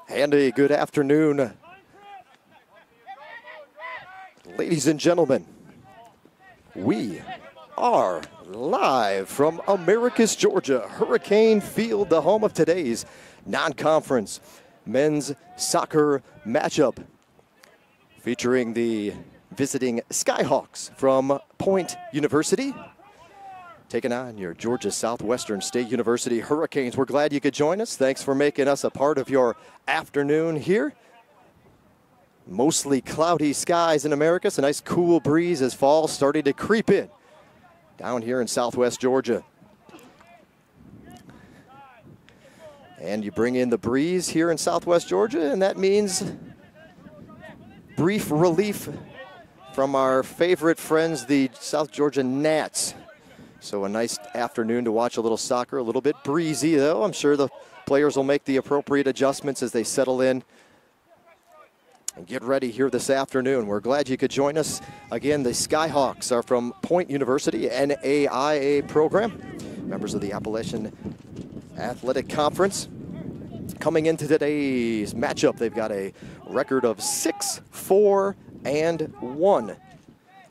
And a good afternoon, ladies and gentlemen. We are live from Americus, Georgia, Hurricane Field, the home of today's non-conference men's soccer matchup, featuring the visiting Skyhawks from Point University, taking on your Georgia Southwestern State University Hurricanes. We're glad you could join us. Thanks for making us a part of your afternoon here. Mostly cloudy skies in Americus. A nice cool breeze as fall starting to creep in down here in Southwest Georgia. And you bring in the breeze here in Southwest Georgia, and that means brief relief from our favorite friends, the South Georgia Gnats. So a nice afternoon to watch a little soccer, a little bit breezy though. I'm sure the players will make the appropriate adjustments as they settle in and get ready here this afternoon. We're glad you could join us. Again, the Skyhawks are from Point University, NAIA program, members of the Appalachian Athletic Conference. Coming into today's matchup, they've got a record of 6-4-1.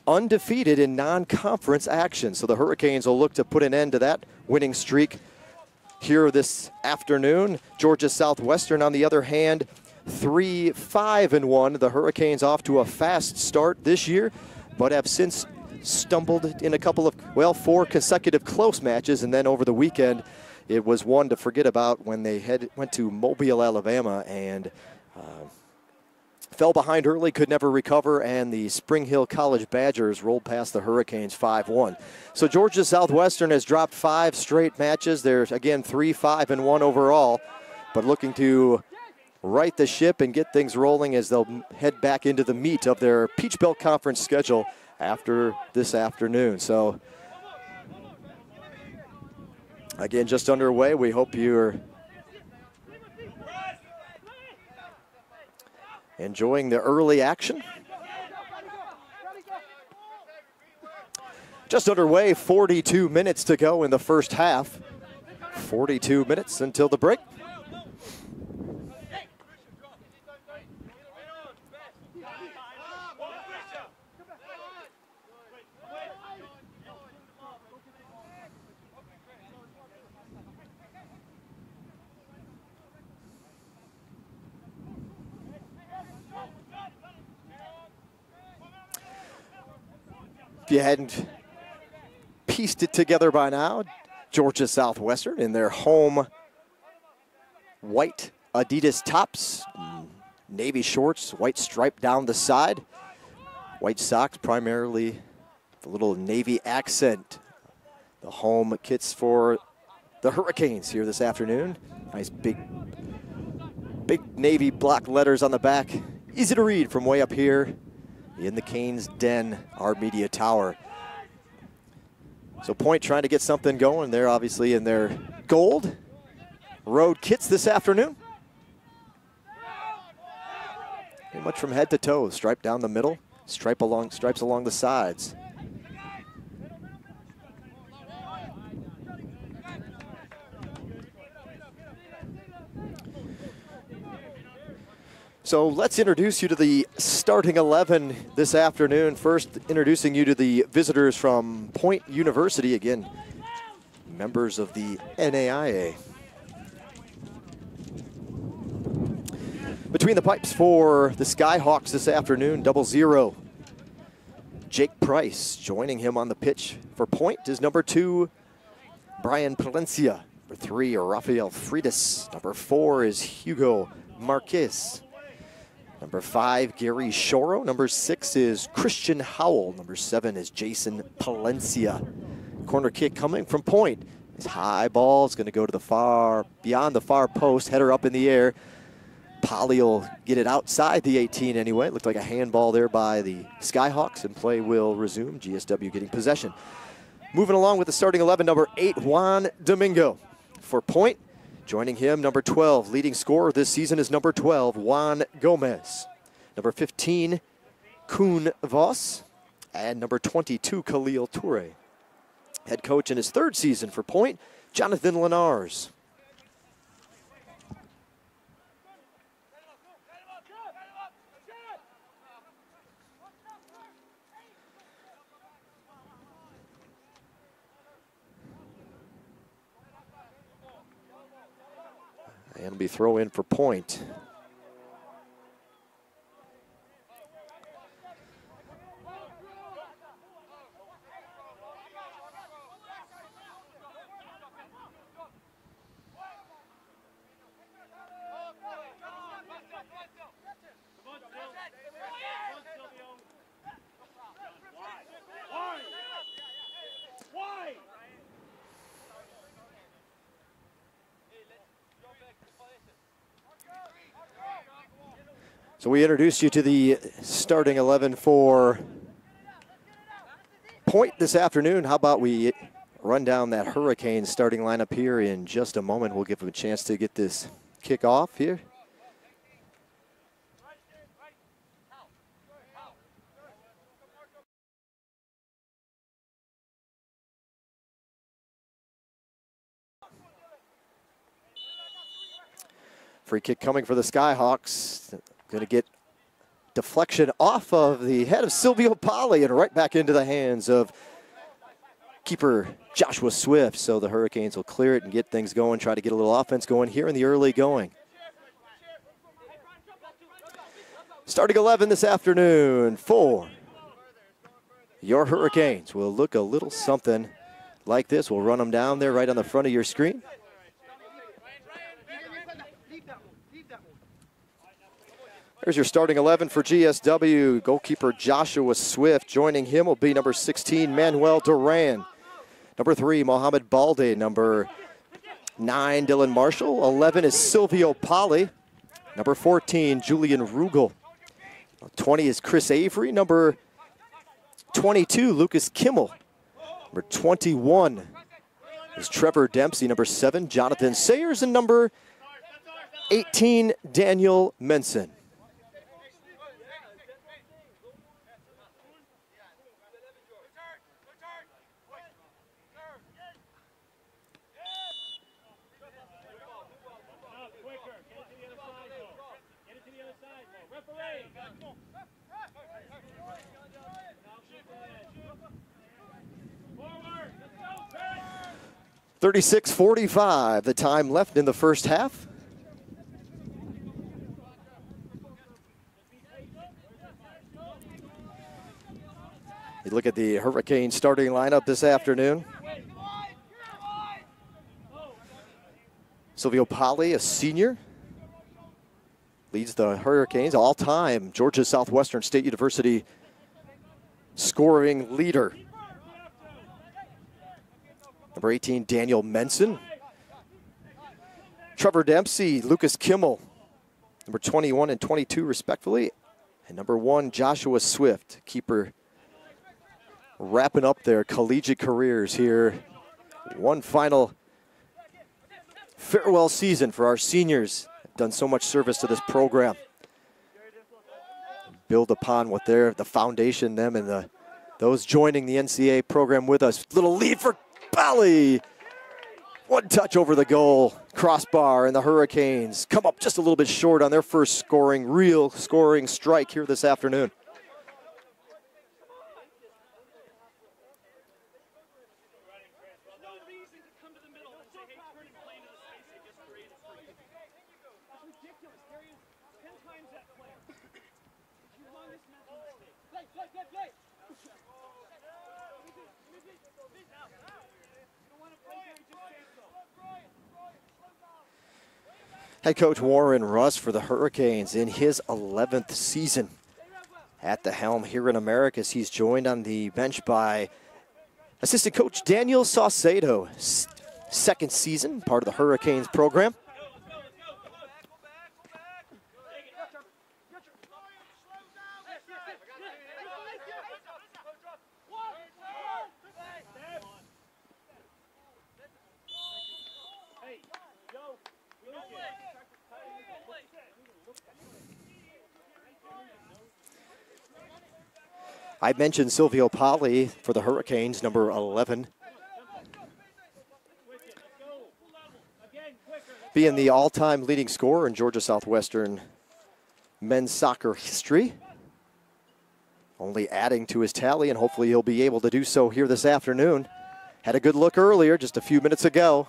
Undefeated in non-conference action. So the Hurricanes will look to put an end to that winning streak here this afternoon. Georgia Southwestern, on the other hand, 3-5-1. The Hurricanes off to a fast start this year, but have since stumbled in a couple of, well, 4 consecutive close matches, and then over the weekend, it was one to forget about when they went to Mobile, Alabama, and fell behind early, could never recover, and the Spring Hill College Badgers rolled past the Hurricanes 5-1. So Georgia Southwestern has dropped 5 straight matches. They're, again, 3-5-1 overall, but looking to right the ship and get things rolling as they'll head back into the meat of their Peach Belt Conference schedule after this afternoon. So, again, just underway. We hope you're enjoying the early action. Just underway, 42 minutes to go in the first half. 42 minutes until the break. If you hadn't pieced it together by now, Georgia Southwestern in their home white Adidas tops, navy shorts, white stripe down the side, white socks, primarily the little navy accent. The home kits for the Hurricanes here this afternoon. Nice big navy block letters on the back. Easy to read from way up here in the Canes Den, our media tower. So Point trying to get something going. They're obviously in their gold road kits this afternoon. Pretty much from head to toe, stripe down the middle, stripes along the sides. So let's introduce you to the starting 11 this afternoon. First, introducing you to the visitors from Point University, again, members of the NAIA. Between the pipes for the Skyhawks this afternoon, 00. Jake Price joining him on the pitch for Point is number 2, Brian Palencia. Number 3, Rafael Freitas. Number 4 is Hugo Marquez. Number 5, Gary Shoro. Number 6 is Christian Howell. Number 7 is Jason Palencia. Corner kick coming from Point. This high ball is going to go to the beyond the far post, header up in the air. Polly will get it outside the 18 anyway. It looked like a handball there by the Skyhawks, and play will resume. GSW getting possession. Moving along with the starting 11, number 8, Juan Domingo for Point. Joining him, number 12, leading scorer this season is number 12, Juan Gomez. Number 15, Kuhn Voss. And number 22, Khalil Toure. Head coach in his 3rd season for Point, Jonathan Lenars. And it'll be throw in for Point. So we introduced you to the starting 11 for Point this afternoon. How about we run down that Hurricanes starting lineup here in just a moment. We'll give them a chance to get this kick off here. Free kick coming for the Skyhawks. Going to get deflection off of the head of Silvio Pali and right back into the hands of keeper Joshua Swift. So the Hurricanes will clear it and get things going, try to get a little offense going here in the early going. Starting 11 this afternoon for your Hurricanes will look a little something like this. We'll run them down there right on the front of your screen. There's your starting 11 for GSW. Goalkeeper Joshua Swift. Joining him will be number 16, Manuel Duran. Number 3, Mohamed Balde. Number 9, Dylan Marshall. 11 is Silvio Pali. Number 14, Julian Rugel. 20 is Chris Avery. Number 22, Lucas Kimmel. Number 21 is Trevor Dempsey. Number 7, Jonathan Sayers. And number 18, Daniel Menson. .36:45, the time left in the first half. You look at the Hurricane starting lineup this afternoon. Silvio Pali, a senior, leads the Hurricanes, all-time Georgia Southwestern State University scoring leader. Number 18, Daniel Menson. Trevor Dempsey, Lucas Kimmel, number 21 and 22 respectively. And number 1, Joshua Swift, keeper wrapping up their collegiate careers here. One final farewell season for our seniors. They've done so much service to this program. Build upon what they're, the foundation, them and those joining the NCAA program with us. Little lead for Pali. One touch over the goal, crossbar, and the Hurricanes come up just a little bit short on their first real scoring strike here this afternoon. Head coach Warren Russ for the Hurricanes in his 11th season at the helm here in Americas. He's joined on the bench by assistant coach Daniel Saucedo, second season, part of the Hurricanes program. I mentioned Silvio Pali for the Hurricanes, number 11. Being the all-time leading scorer in Georgia Southwestern men's soccer history. Only adding to his tally, and hopefully he'll be able to do so here this afternoon. Had a good look earlier, just a few minutes ago.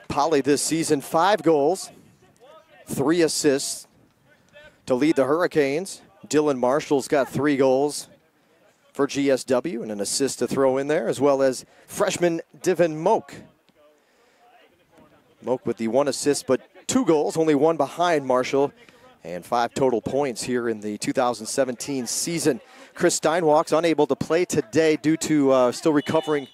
Polly this season, 5 goals, 3 assists to lead the Hurricanes. Dylan Marshall's got 3 goals for GSW and an assist to throw in there, as well as freshman Divin Moak. Moak with the 1 assist, but 2 goals, only 1 behind Marshall, and 5 total points here in the 2017 season. Chris Steinwalk's unable to play today due to still recovering.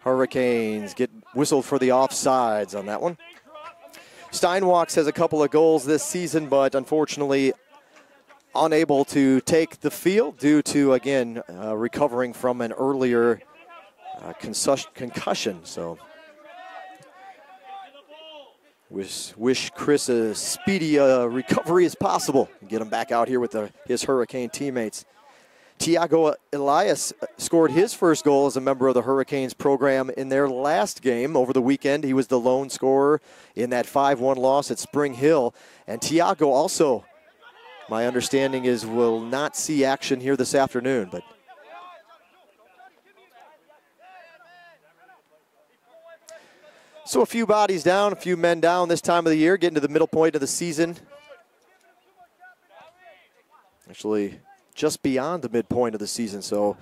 Hurricanes get whistled for the offsides on that one. Steinwalks has a couple of goals this season, but unfortunately unable to take the field due to, again, recovering from an earlier concussion. So wish Chris a speedy recovery as possible and get him back out here with his Hurricane teammates. Tiago Elias scored his first goal as a member of the Hurricanes program in their last game over the weekend. He was the lone scorer in that 5-1 loss at Spring Hill. And Tiago also, my understanding is, will not see action here this afternoon. But so a few bodies down, a few men down this time of the year, getting to the middle point of the season. Actually, just beyond the midpoint of the season, so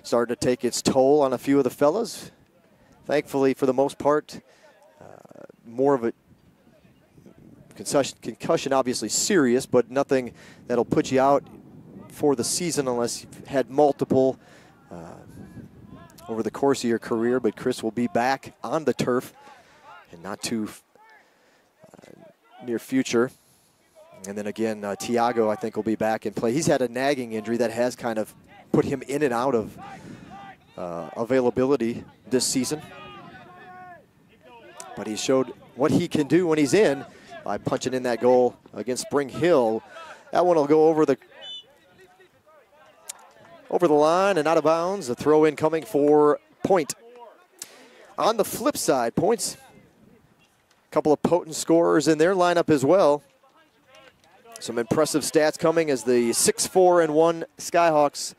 starting to take its toll on a few of the fellas. Thankfully, for the most part, more of a concussion, obviously serious, but nothing that'll put you out for the season unless you've had multiple over the course of your career. But Chris will be back on the turf in not too near future. And then again, Tiago, I think, will be back in play. He's had a nagging injury that has kind of put him in and out of availability this season. But he showed what he can do when he's in by punching in that goal against Spring Hill. That one will go over the line and out of bounds. A throw in coming for Point. On the flip side, Point's a couple of potent scorers in their lineup as well. Some impressive stats coming as the 6-4-1 Skyhawks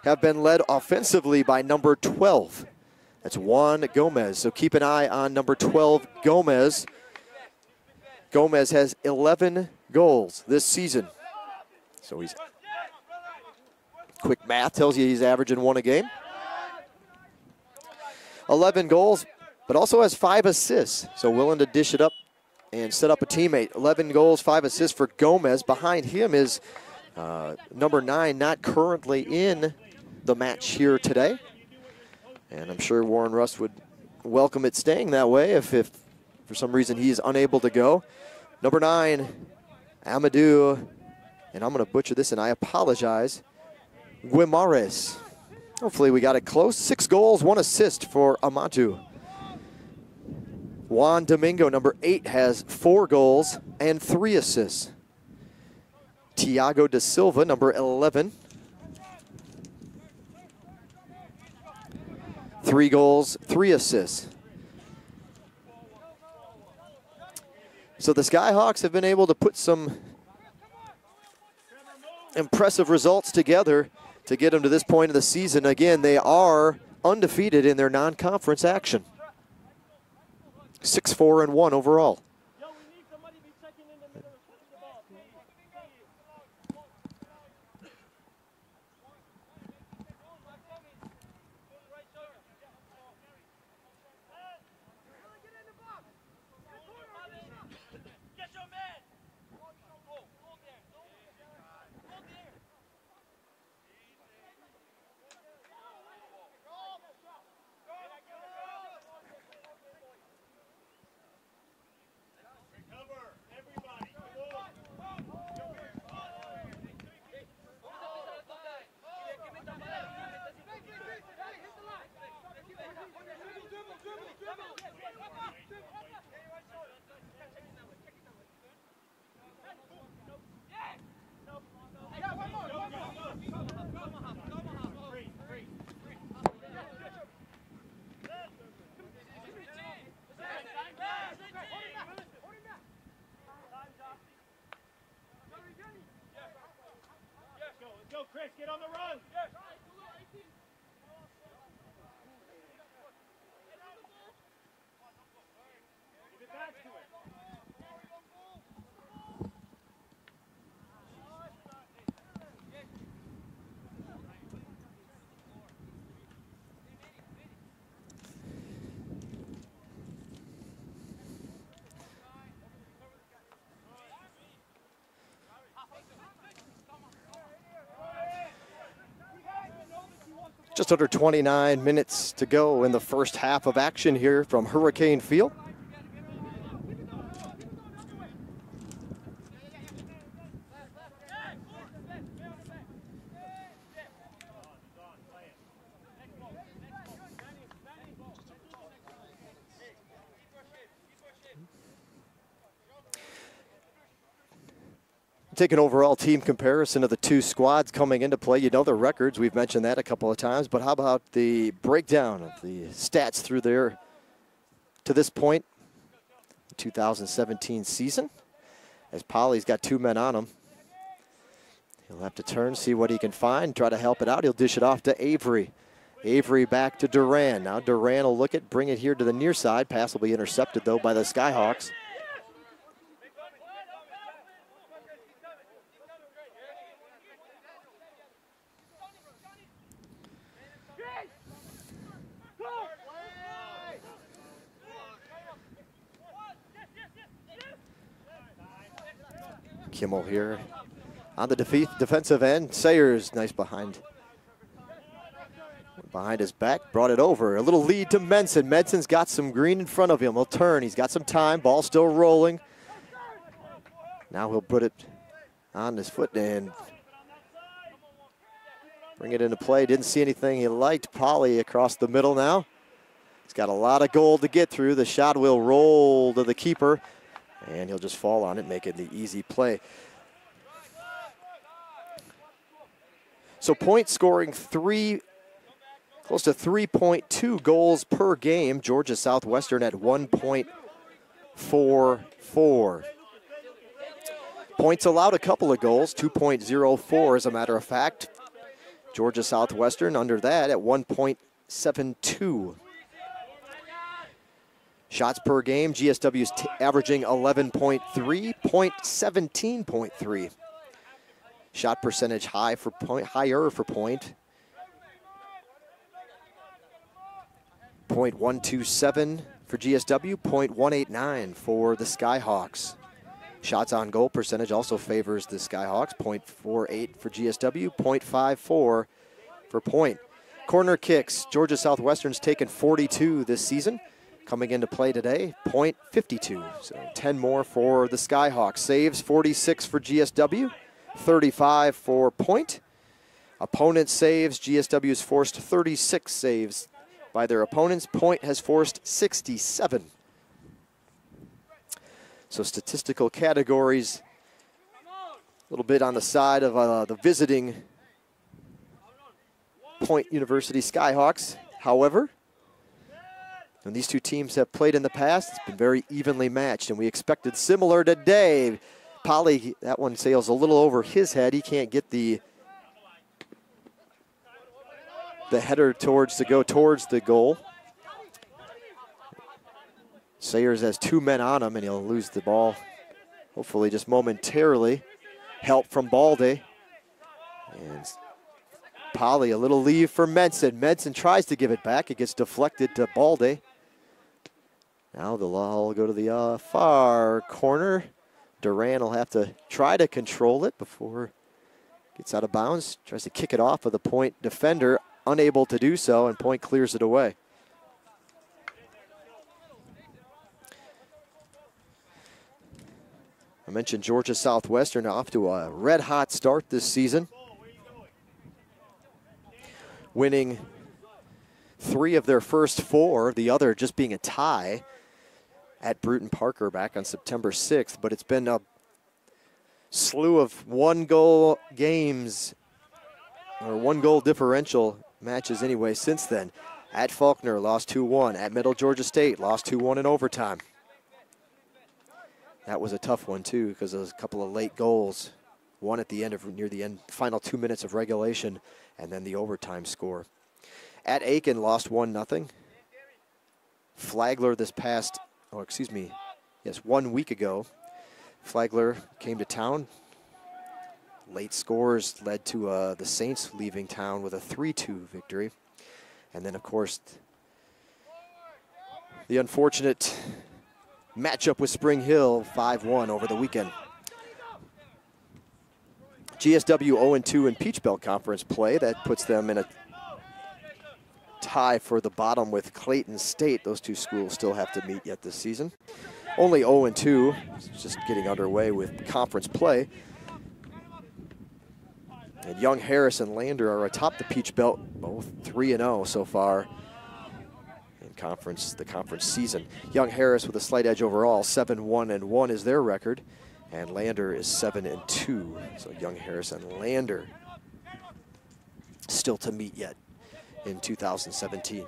have been led offensively by number 12. That's Juan Gomez. So keep an eye on number 12, Gomez. Gomez has 11 goals this season. So he's, quick math tells you he's averaging 1 a game. 11 goals, but also has 5 assists. So willing to dish it up and set up a teammate. 11 goals, 5 assists for Gomez. Behind him is number 9, not currently in the match here today. And I'm sure Warren Rust would welcome it staying that way if for some reason he's unable to go. Number 9, Amadou, and I'm going to butcher this and I apologize, Guimares. Hopefully we got it close. 6 goals, 1 assist for Amadou. Juan Domingo, number 8, has 4 goals and 3 assists. Tiago da Silva, number 11. 3 goals, 3 assists. So the Skyhawks have been able to put some impressive results together to get them to this point of the season. Again, they are undefeated in their non-conference action. 6-4-1 overall. Just under 29 minutes to go in the first half of action here from Hurricane Field. Take an overall team comparison of the two squads coming into play. You know their records. We've mentioned that a couple of times. But how about the breakdown of the stats through there to this point, the 2017 season? As Polly's got two men on him. He'll have to turn, see what he can find, try to help it out. He'll dish it off to Avery. Avery back to Duran. Now Duran will look at, bring it here to the near side. Pass will be intercepted, though, by the Skyhawks. Kimmel here on the defensive end. Sayers, nice behind his back, brought it over. A little lead to Menson. Menson's got some green in front of him. He'll turn. He's got some time. Ball still rolling. Now he'll put it on his foot and bring it into play. Didn't see anything he liked. Polly across the middle now. He's got a lot of goal to get through. The shot will roll to the keeper, and he'll just fall on it, making the easy play. So point scoring close to 3.2 goals per game. Georgia Southwestern at 1.44. Points allowed a couple of goals, 2.04 as a matter of fact. Georgia Southwestern under that at 1.72. Shots per game, GSW's averaging 11.3, point 17.3. Shot percentage higher for point, .127 for GSW, .189 for the Skyhawks. Shots on goal percentage also favors the Skyhawks, .48 for GSW, .54 for Point. Corner kicks, Georgia Southwestern's taken 42 this season. Coming into play today, .52, so 10 more for the Skyhawks. Saves, 46 for GSW, 35 for Point. Opponent saves, GSW has forced 36 saves by their opponents. Point has forced 67. So statistical categories, a little bit on the side of the visiting Point University Skyhawks. However, when these two teams have played in the past, it's been very evenly matched, and we expected similar today. Polly, that one sails a little over his head. He can't get the header to go towards the goal. Sayers has two men on him, and he'll lose the ball, hopefully just momentarily. Help from Balde. And Polly, a little leave for Menson. Menson tries to give it back. It gets deflected to Balde. Now the ball will go to the far corner. Duran will have to try to control it before it gets out of bounds. Tries to kick it off of the Point defender. Unable to do so, and Point clears it away. I mentioned Georgia Southwestern off to a red-hot start this season, winning 3 of their first 4, the other just being a tie at Bruton Parker back on September 6th. But it's been a slew of one-goal games, or one-goal differential matches anyway since then. At Faulkner, lost 2-1. At Middle Georgia State, lost 2-1 in overtime. That was a tough one, too, because there was a couple of late goals. One at the end near the end, final 2 minutes of regulation, and then the overtime score. At Aiken, lost 1-0. Flagler this 1 week ago, Flagler came to town. Late scores led to the Saints leaving town with a 3-2 victory. And then, of course, the unfortunate matchup with Spring Hill, 5-1 over the weekend. GSW 0-2 in Peach Belt Conference play. That puts them in a tie for the bottom with Clayton State. Those two schools still have to meet yet this season. Only 0-2, it's just getting underway with conference play. And Young Harris and Lander are atop the Peach Belt, both 3-0 so far in the conference season. Young Harris with a slight edge overall, 7-1-1 is their record, and Lander is 7-2. So Young Harris and Lander still to meet yet in 2017.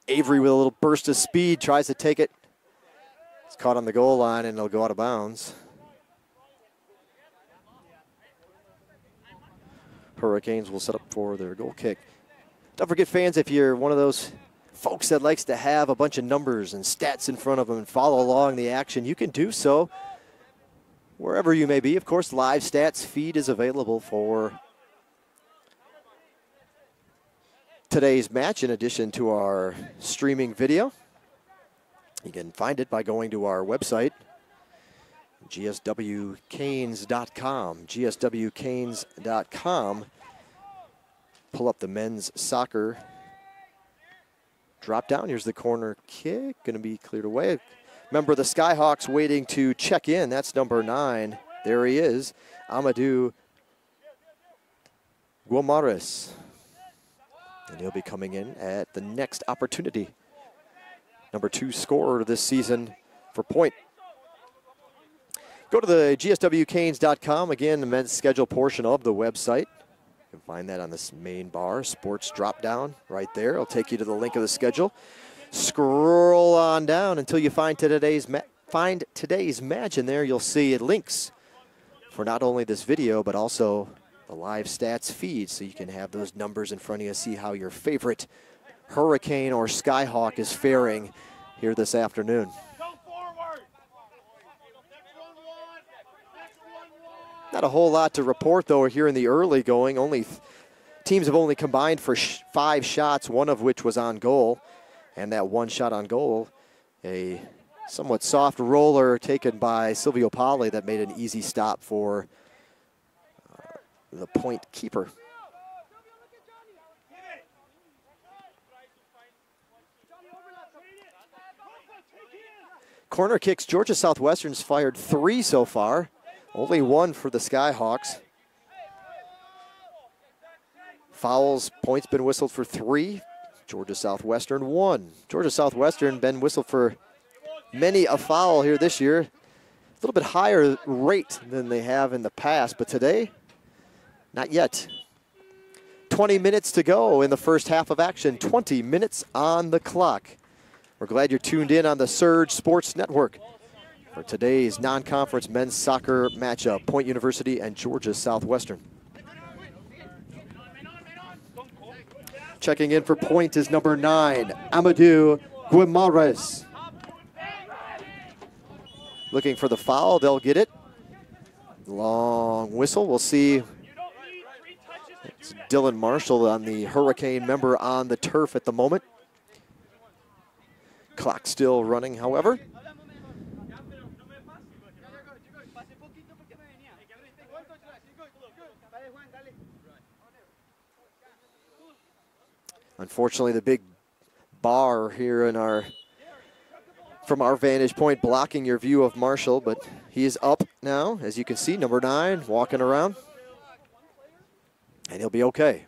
Avery with a little burst of speed, tries to take it. It's caught on the goal line and it'll go out of bounds. Hurricanes will set up for their goal kick. Don't forget, fans, if you're one of those folks that likes to have a bunch of numbers and stats in front of them and follow along the action, you can do so wherever you may be. Of course, live stats feed is available for today's match in addition to our streaming video. You can find it by going to our website, gswcanes.com. gswcanes.com. Pull up the men's soccer drop down. Here's the corner kick, going to be cleared away. Remember, the Skyhawks waiting to check in. That's number 9. There he is, Amadou Guimares. And he'll be coming in at the next opportunity. Number 2 scorer this season for Point. Go to the gswcanes.com. Again, the men's schedule portion of the website. You can find that on this main bar, sports drop down right there. It'll take you to the link of the schedule. Scroll on down until you find today's match, and there you'll see links for not only this video, but also the live stats feed, so you can have those numbers in front of you, see how your favorite Hurricane or Skyhawk is faring here this afternoon. Not a whole lot to report, though, here in the early going. Teams have only combined for 5 shots, one of which was on goal. And that one shot on goal, a somewhat soft roller taken by Silvio Pali that made an easy stop for the Point keeper. Corner kicks, Georgia Southwestern's fired 3 so far. Only 1 for the Skyhawks. Fouls, Point's been whistled for 3. Georgia Southwestern 1. Georgia Southwestern been whistled for many a foul here this year. A little bit higher rate than they have in the past, but today, not yet. 20 minutes to go in the first half of action. 20 minutes on the clock. We're glad you're tuned in on the Surge Sports Network for today's non-conference men's soccer matchup, Point University and Georgia Southwestern. Checking in for Point is number 9, Amadou Guimares. Looking for the foul, they'll get it. Long whistle, we'll see. It's Dylan Marshall on the Hurricane member on the turf at the moment. Clock still running, however. Unfortunately, the big bar here in from our vantage point blocking your view of Marshall, but he is up now, as you can see, number 9, walking around. And he'll be okay.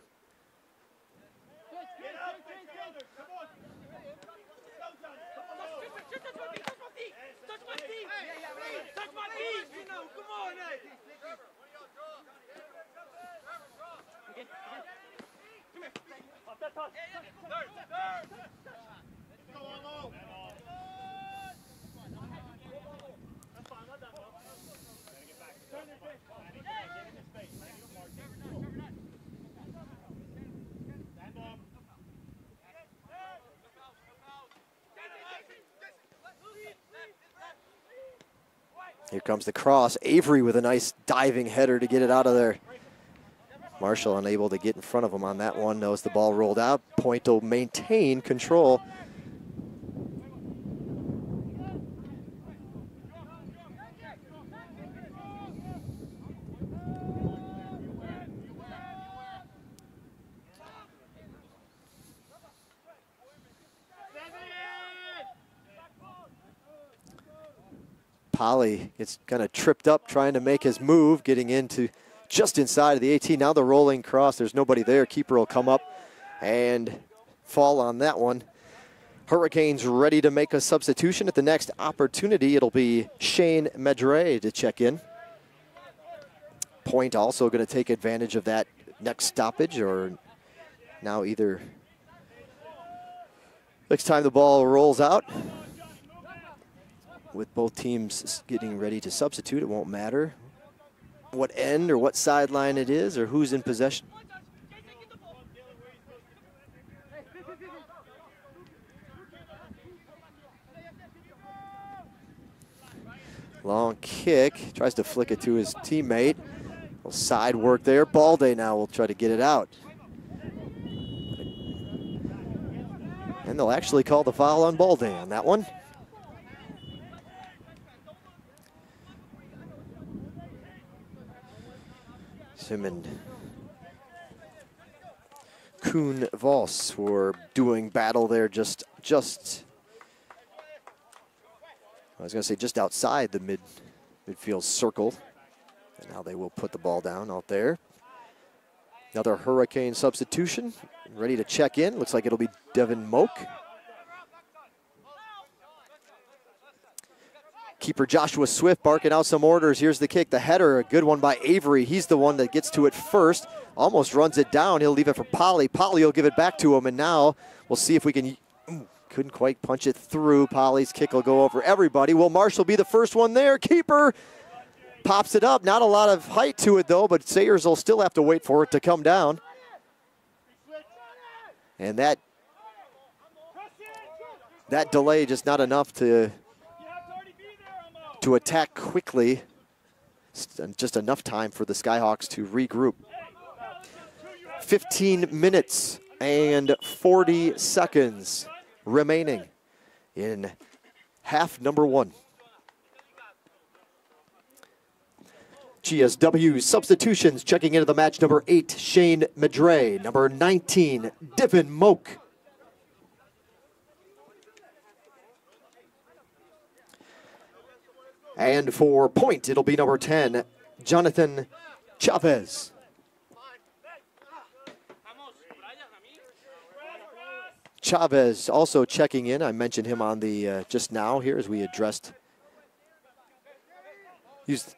Here comes the cross. Avery with a nice diving header to get it out of there. Marshall unable to get in front of him on that one. Knows the ball rolled out. Point will maintain control. Polly gets kind of tripped up trying to make his move, getting into just inside of the 18. Now the rolling cross, there's nobody there. Keeper will come up and fall on that one. Hurricanes ready to make a substitution at the next opportunity. It'll be Shane Medre to check in. Point also going to take advantage of that next stoppage, or now either next time the ball rolls out. With both teams getting ready to substitute, it won't matter what end or what sideline it is or who's in possession. Long kick, tries to flick it to his teammate. Little side work there. Balde now will try to get it out. And they'll actually call the foul on Balde on that one. Him and Kuhn Voss were doing battle there just I was going to say just outside the midfield circle. And now they will put the ball down out there. Another Hurricane substitution, ready to check in. Looks like it'll be Devin Moak. Keeper Joshua Swift barking out some orders. Here's the kick, the header, a good one by Avery. He's the one that gets to it first, almost runs it down. He'll leave it for Polly. Polly will give it back to him, and now we'll see if we can, couldn't quite punch it through. Polly's kick will go over everybody. Will Marshall be the first one there? Keeper pops it up. Not a lot of height to it, though, but Sayers will still have to wait for it to come down. And that delay just not enough to attack quickly. Just enough time for the Skyhawks to regroup. 15 minutes and 40 seconds remaining in half number one. GSW substitutions checking into the match. Number 8, Shane Medre. Number 19, Devin Moak. And for Point, it'll be number 10, Jonathan Chavez. Chavez also checking in. I mentioned him on the just now here as we addressed. Used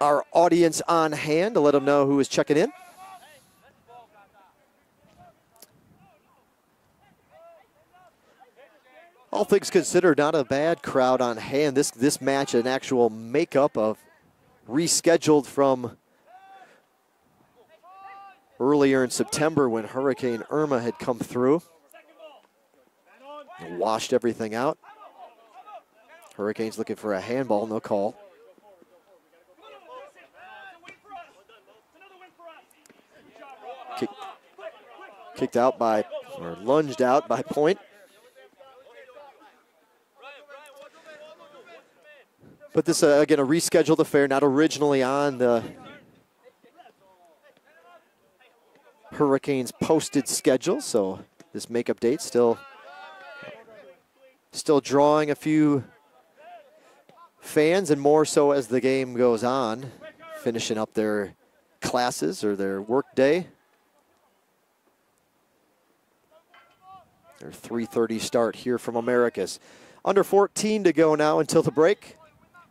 our audience on hand to let them know who is checking in. All things considered, not a bad crowd on hand. This match, an actual makeup of rescheduled from earlier in September when Hurricane Irma had come through and washed everything out. Hurricanes looking for a handball, no call. Kicked out by, or lunged out by Point. But this, again, a rescheduled affair, not originally on the Hurricanes posted schedule. So this makeup date still drawing a few fans, and more so as the game goes on, finishing up their classes or their work day. Their 3:30 start here from Americas. Under 14 to go now until the break.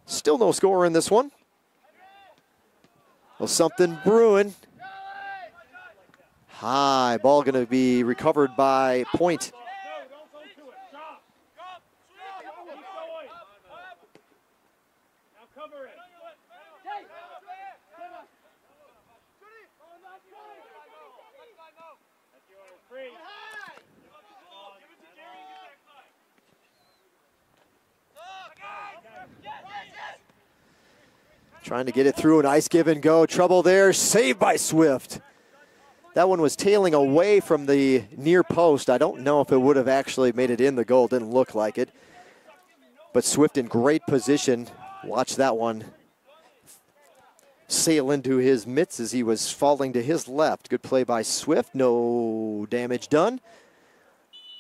Still no score in this one. Well, something brewing. High ball going to be recovered by Point. Trying to get it through, an ice give and go. Trouble there, saved by Swift. That one was tailing away from the near post. I don't know if it would have actually made it in the goal. Didn't look like it. But Swift in great position. Watch that one sail into his mitts as he was falling to his left. Good play by Swift. No damage done.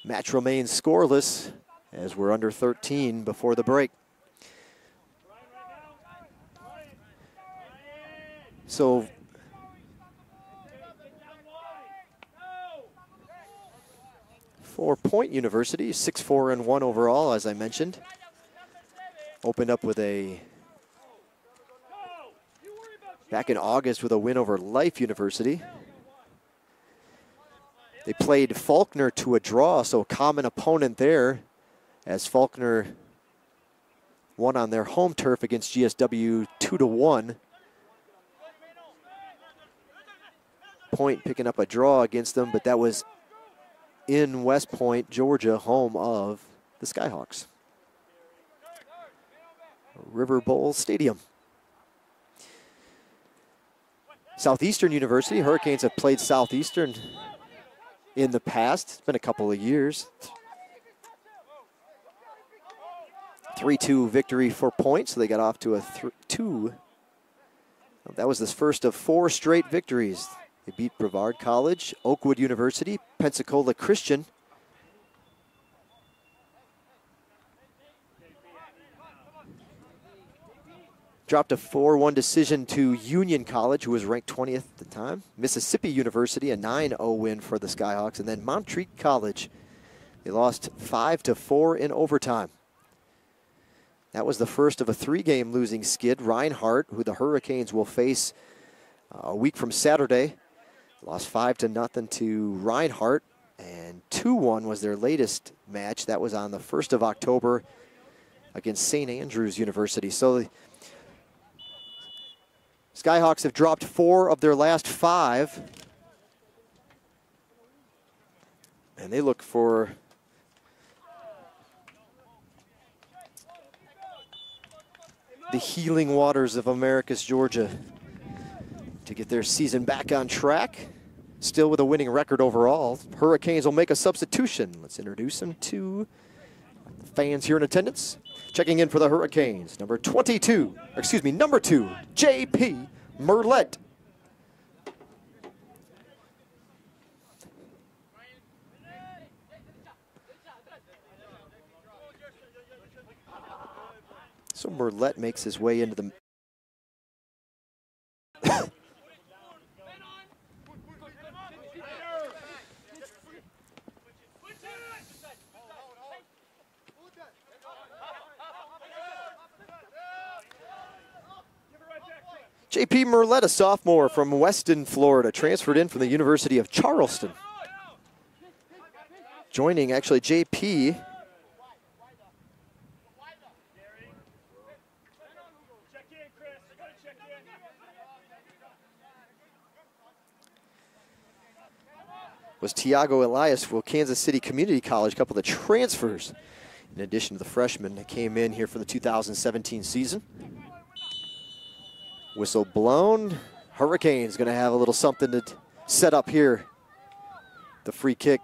Match remains scoreless as we're under 13 before the break. So for Point University, 6-4-1 overall, as I mentioned. Opened up with back in August with a win over Life University. They played Faulkner to a draw, so a common opponent there, as Faulkner won on their home turf against GSW 2-1. Point picking up a draw against them, but that was in West Point, Georgia, home of the Skyhawks. River Bowl Stadium. Southeastern University, Hurricanes have played Southeastern in the past. It's been a couple of years. 3-2 victory for Point, so they got off to a 2. That was the first of 4 straight victories. They beat Brevard College, Oakwood University, Pensacola Christian. Dropped a 4-1 decision to Union College, who was ranked 20th at the time. Mississippi University, a 9-0 win for the Skyhawks. And then Montreat College, they lost 5-4 in overtime. That was the first of a 3-game losing skid. Reinhardt, who the Hurricanes will face a week from Saturday, lost 5-0 to Reinhardt, and 2-1 was their latest match. That was on the 1st of October against St. Andrews University. So the Skyhawks have dropped 4 of their last 5. And they look for the healing waters of Americus, Georgia, to get their season back on track. Still with a winning record overall. Hurricanes will make a substitution. Let's introduce them to the fans here in attendance. Checking in for the Hurricanes, number 2, J.P. Merlette. So Merlette makes his way into the J.P. Merlette, a sophomore from Weston, Florida, transferred in from the University of Charleston. Joining, actually, J.P. was Tiago Elias for Kansas City Community College, a couple of transfers, in addition to the freshmen that came in here for the 2017 season. Whistle blown. Hurricanes going to have a little something to set up here. The free kick.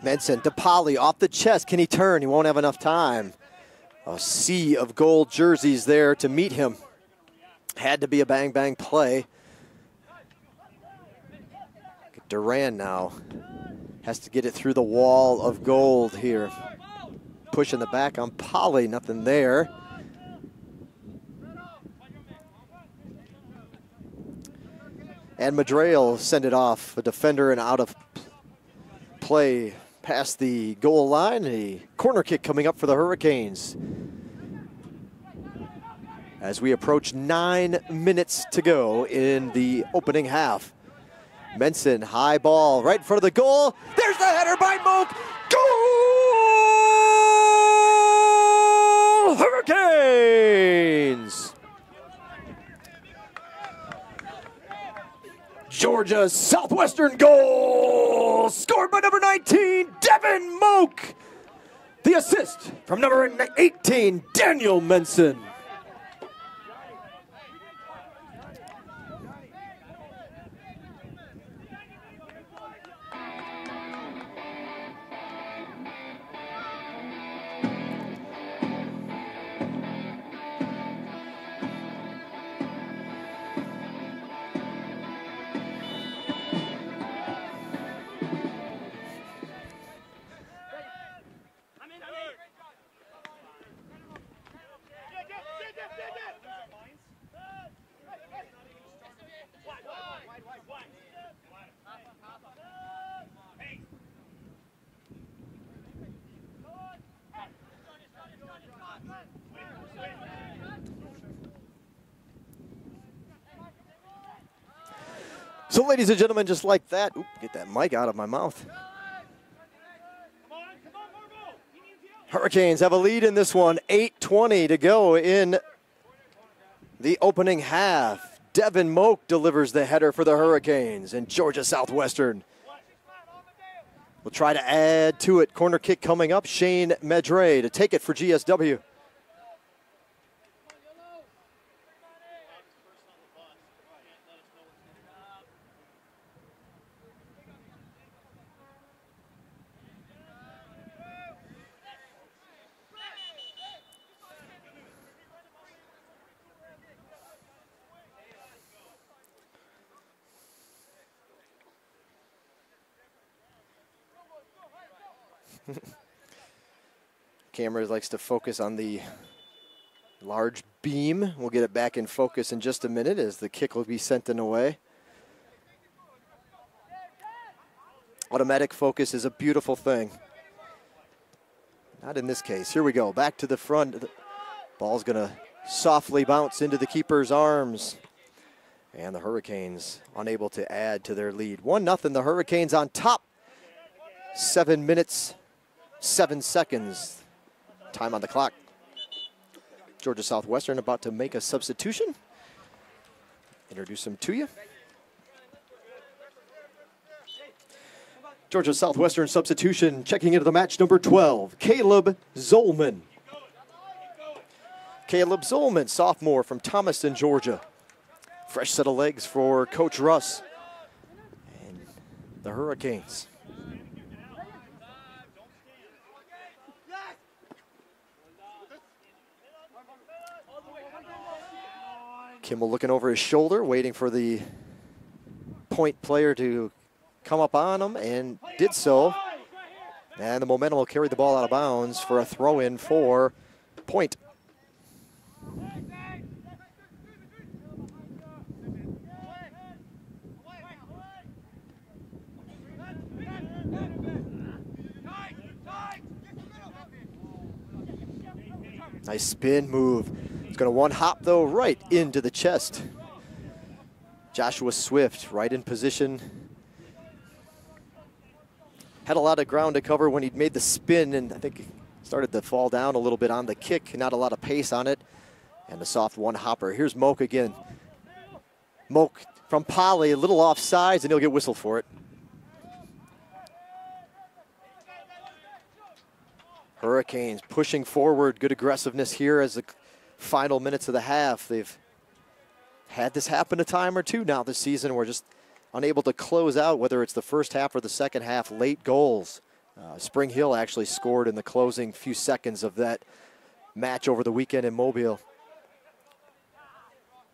Medson to Polly, off the chest. Can he turn? He won't have enough time. A sea of gold jerseys there to meet him. Had to be a bang-bang play. Duran now has to get it through the wall of gold here. Pushing the back on Polly, nothing there. And Madreal send it off. A defender and out of play past the goal line. A corner kick coming up for the Hurricanes. as we approach 9 minutes to go in the opening half. Menson, high ball, right in front of the goal. There's the header by Moak. Goal! Hurricanes! Georgia Southwestern goal! Scored by number 19, Devin Moak. The assist from number 18, Daniel Menson. So ladies and gentlemen, just like that, get that mic out of my mouth. Hurricanes have a lead in this one, 8:20 to go in the opening half. Devin Moak delivers the header for the Hurricanes, and Georgia Southwestern will try to add to it. Corner kick coming up, Shane Medre to take it for GSW. Camera likes to focus on the large beam. We'll get it back in focus in just a minute as the kick will be sent in away. Automatic focus is a beautiful thing. Not in this case. Here we go. Back to the front. The ball's going to softly bounce into the keeper's arms. And the Hurricanes unable to add to their lead. 1-0, the Hurricanes on top. 7 minutes, 7 seconds. Time on the clock. Georgia Southwestern about to make a substitution. Introduce them to you. Georgia Southwestern substitution, checking into the match, number 12, Caleb Zolman. Caleb Zolman, sophomore from Thomaston, Georgia. Fresh set of legs for Coach Russ and the Hurricanes. Kimmel looking over his shoulder, waiting for the point player to come up on him, and did so. And the momentum will carry the ball out of bounds for a throw-in for Point. Nice spin move. It's going to one hop, though, right into the chest. Joshua Swift right in position. Had a lot of ground to cover when he made the spin, and I think he started to fall down a little bit on the kick. Not a lot of pace on it. And the soft one hopper. Here's Moak again. Moak from Poly, a little off sides, and he'll get whistled for it. Hurricanes pushing forward. Good aggressiveness here as the final minutes of the half. They've had this happen a time or two now this season. We're just unable to close out, whether it's the first half or the second half, late goals. Spring Hill actually scored in the closing few seconds of that match over the weekend in Mobile.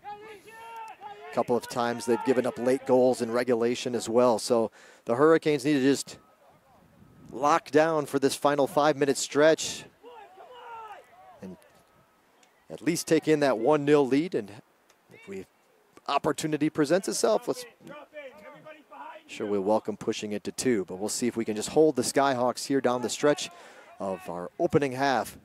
A couple of times they've given up late goals in regulation as well. So the Hurricanes need to just lock down for this final 5-minute stretch and at least take in that 1-0 lead. And if opportunity presents itself, we'll welcome pushing it to 2. But we'll see if we can just hold the Skyhawks here down the stretch of our opening half.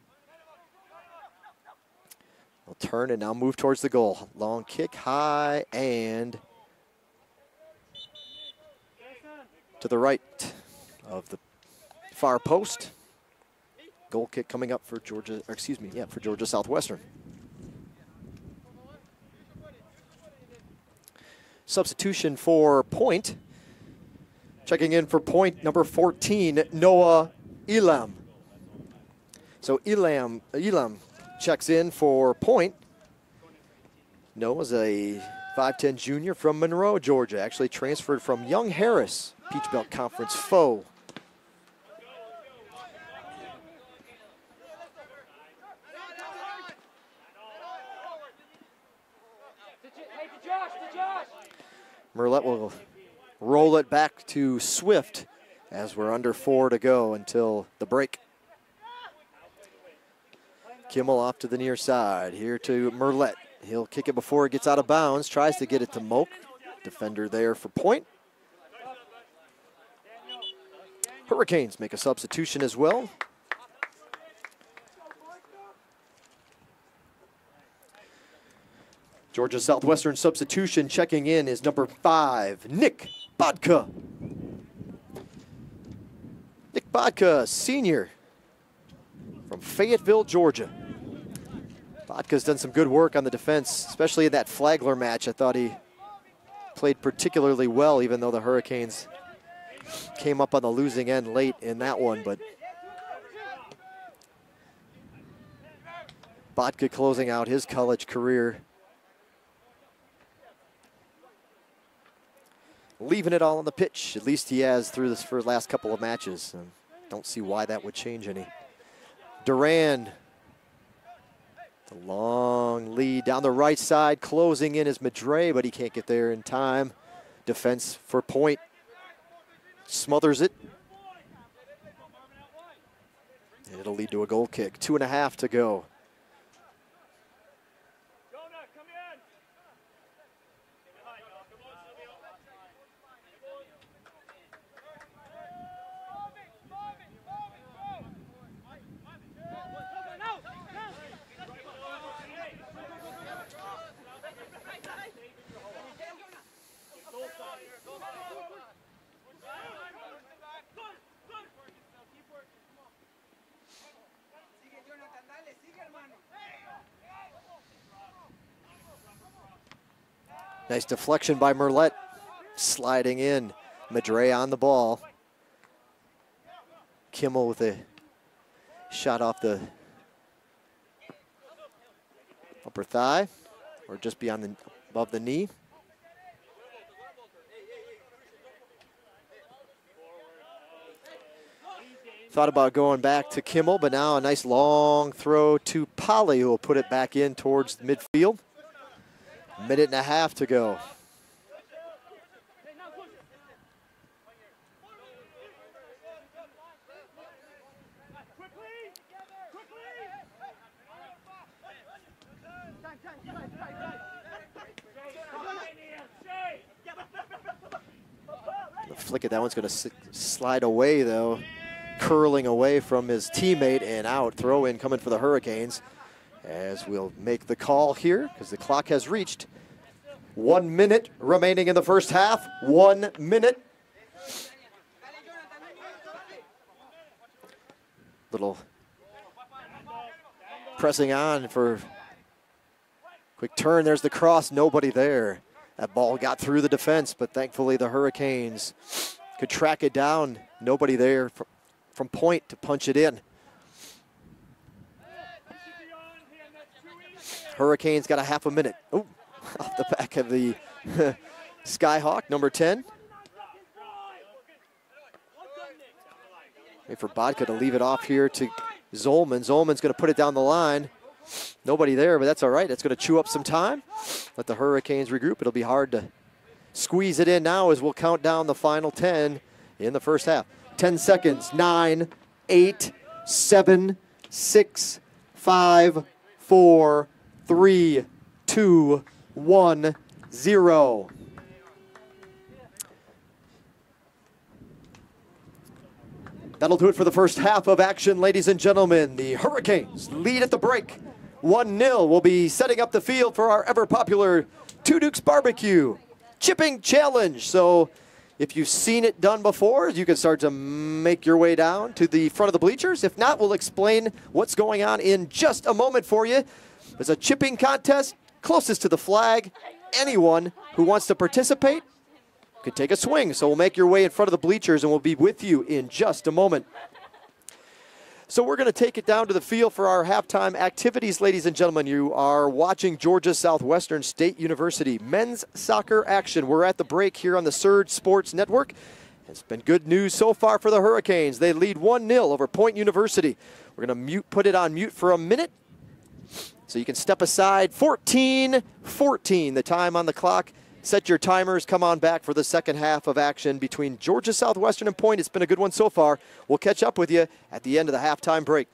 Will turn and now move towards the goal. Long kick high and to the right of the far post. Goal kick coming up for Georgia, or excuse me, yeah, for Georgia Southwestern. Substitution for Point. Checking in for Point, number 14, Noah Elam. So Elam checks in for Point. Noah's a 5'10 junior from Monroe, Georgia. Actually transferred from Young Harris, Peach Belt Conference foe. Merlette will roll it back to Swift as we're under 4 to go until the break. Kimmel off to the near side. Here to Merlette. He'll kick it before it gets out of bounds. Tries to get it to Moak. Defender there for Point. Hurricanes make a substitution as well. Georgia Southwestern substitution checking in is number 5, Nick Bodka. Nick Bodka, senior from Fayetteville, Georgia. Bodka's done some good work on the defense, especially in that Flagler match. I thought he played particularly well, even though the Hurricanes came up on the losing end late in that one. But Bodka closing out his college career, leaving it all on the pitch. At least he has through this for the last couple of matches. Don't see why that would change any. Duran, the long lead down the right side, closing in is Madre, but he can't get there in time. Defense for Point, smothers it. It'll lead to a goal kick. 2.5 to go. Nice deflection by Merlette, sliding in. Madre on the ball. Kimmel with a shot off the upper thigh, or just beyond the, above the knee. Thought about going back to Kimmel, but now a nice long throw to Polly, who will put it back in towards midfield. 1.5 minutes to go. The flick at that one's going to slide away, though. Curling away from his teammate and out. Throw in coming for the Hurricanes, as we'll make the call here because the clock has reached 1 minute remaining in the first half. 1 minute. Little pressing on for quick turn. There's the cross. Nobody there. That ball got through the defense, but thankfully the Hurricanes could track it down. Nobody there from Point to punch it in. Hurricanes got a half a minute. Oh, off the back of the Skyhawk, number 10. Wait for Bodka to leave it off here to Zolman. Zolman's going to put it down the line. Nobody there, but that's all right. That's going to chew up some time. Let the Hurricanes regroup. It'll be hard to squeeze it in now as we'll count down the final 10 in the first half. 10 seconds. 9, 8, 7, 6, 5, 4, 3, 2, 1, 0. That'll do it for the first half of action, ladies and gentlemen. The Hurricanes lead at the break 1-0. We'll be setting up the field for our ever-popular Two Dukes Barbecue Chipping Challenge. So if you've seen it done before, you can start to make your way down to the front of the bleachers. If not, we'll explain what's going on in just a moment for you. There's a chipping contest closest to the flag. Anyone who wants to participate could take a swing. So we'll make your way in front of the bleachers and we'll be with you in just a moment. So we're going to take it down to the field for our halftime activities, ladies and gentlemen. You are watching Georgia Southwestern State University men's soccer action. We're at the break here on the Surge Sports Network. It's been good news so far for the Hurricanes. They lead 1-0 over Point University. We're going to put it on mute for a minute so you can step aside. 14-14, the time on the clock. Set your timers. Come on back for the second half of action between Georgia Southwestern and Point. It's been a good one so far. We'll catch up with you at the end of the halftime break.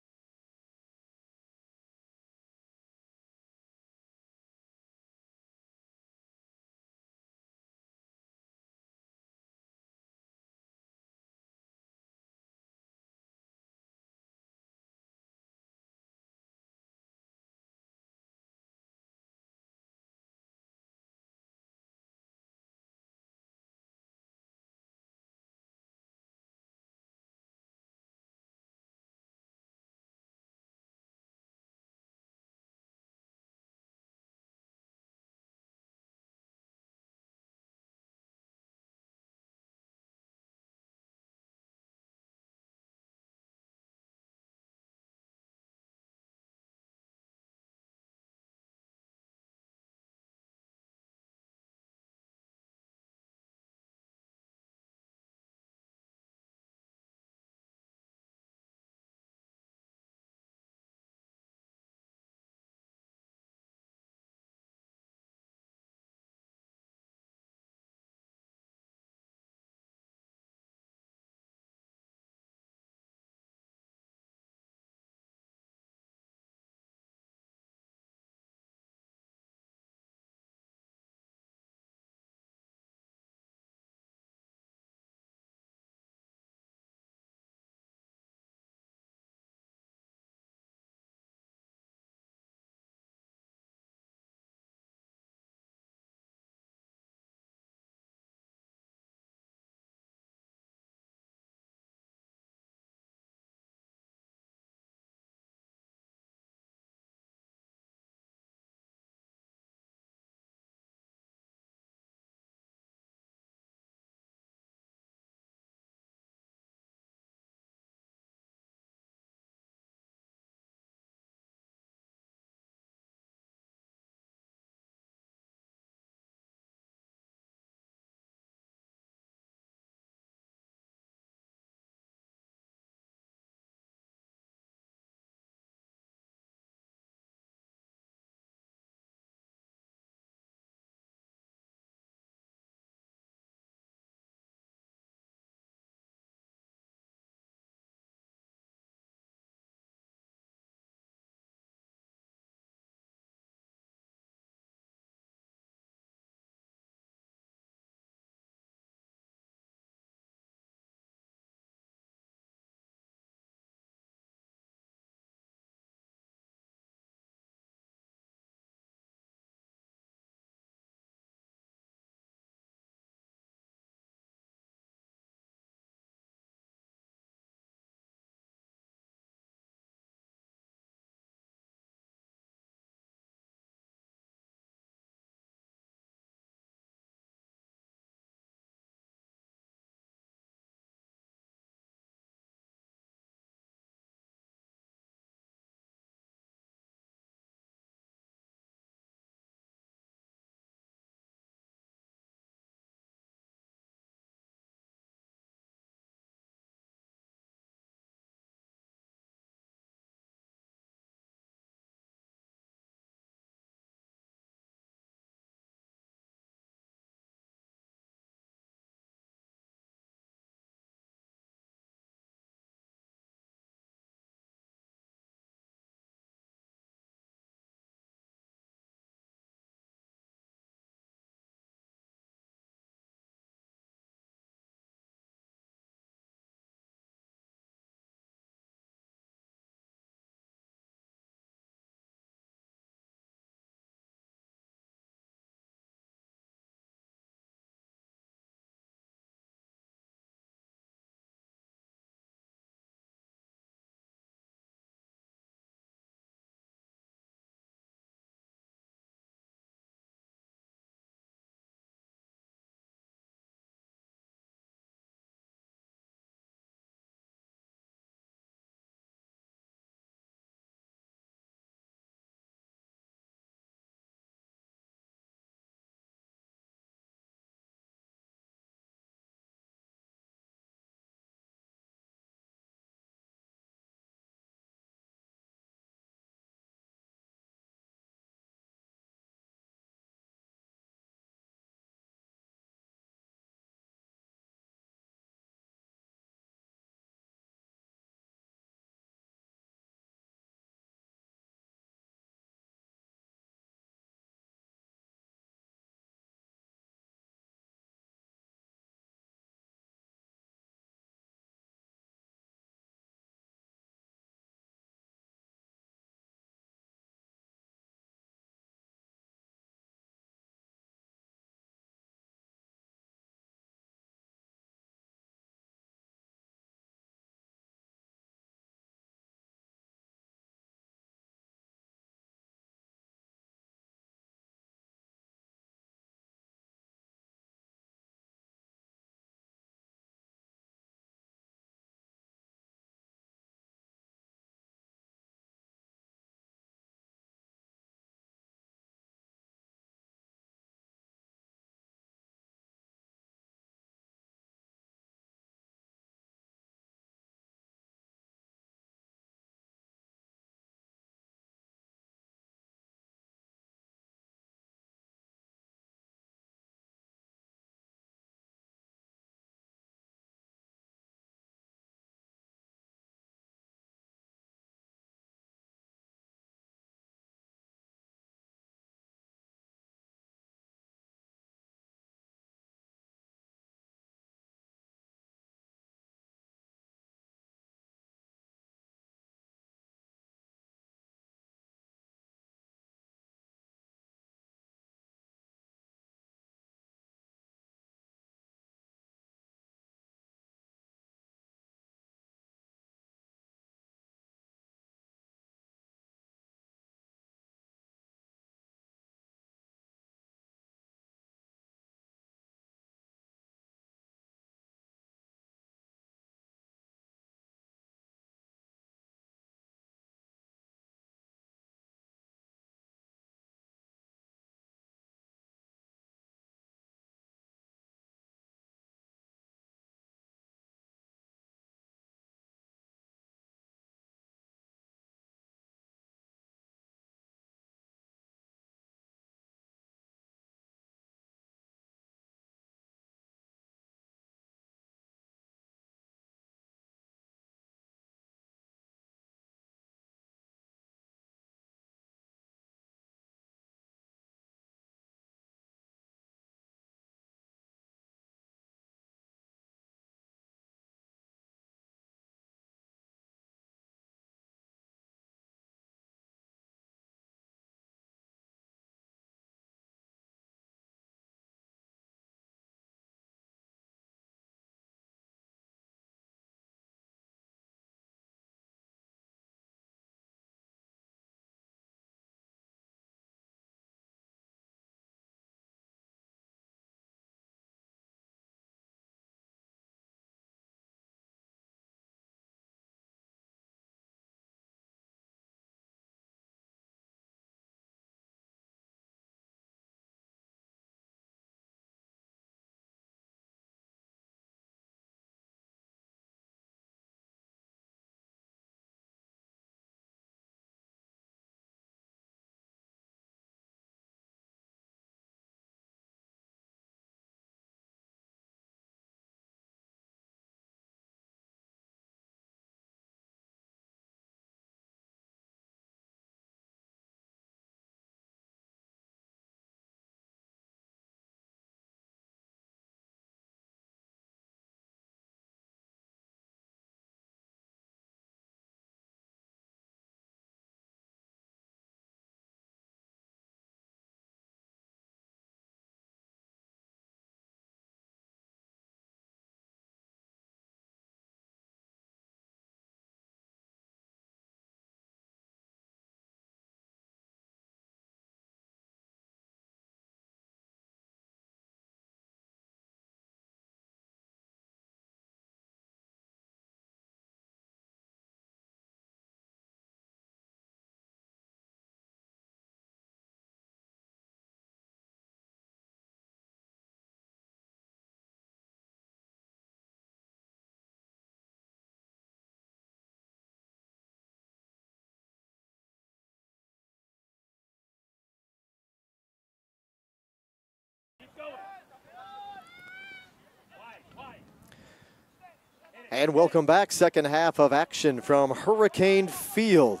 And welcome back, second half of action from Hurricane Field.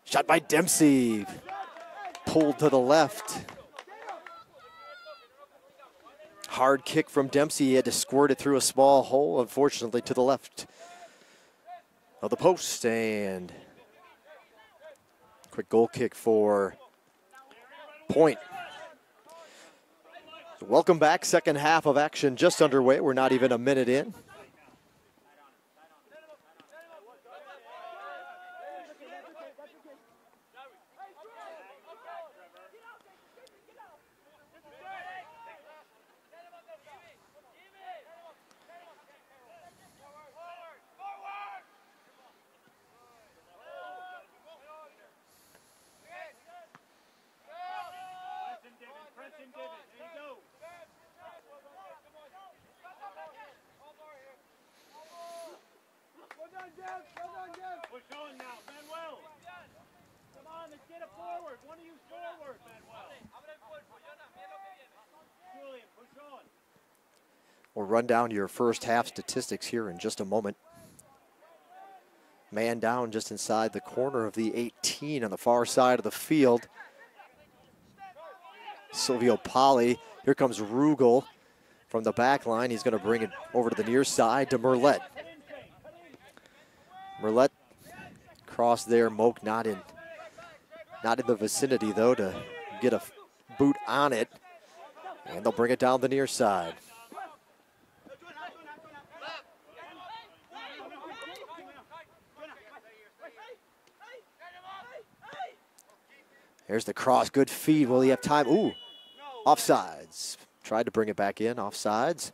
Shot by Dempsey, pulled to the left. Hard kick from Dempsey, he had to squirt it through a small hole, unfortunately to the left of the post. And quick goal kick for Point. So welcome back, second half of action just underway. We're not even a minute in. Push on now, Manuel. Come on, let's get it forward. One of you forward, Manuel. Julian, push on. We'll run down your first half statistics here in just a moment. Man down just inside the corner of the 18 on the far side of the field. Silvio Pali. Here comes Rugel from the back line. He's going to bring it over to the near side to Merlet. Merlet cross there. Moak not in the vicinity though to get a boot on it. And they'll bring it down the near side. Here's the cross, good feed. Will he have time? Ooh, offsides. Tried to bring it back in, offsides.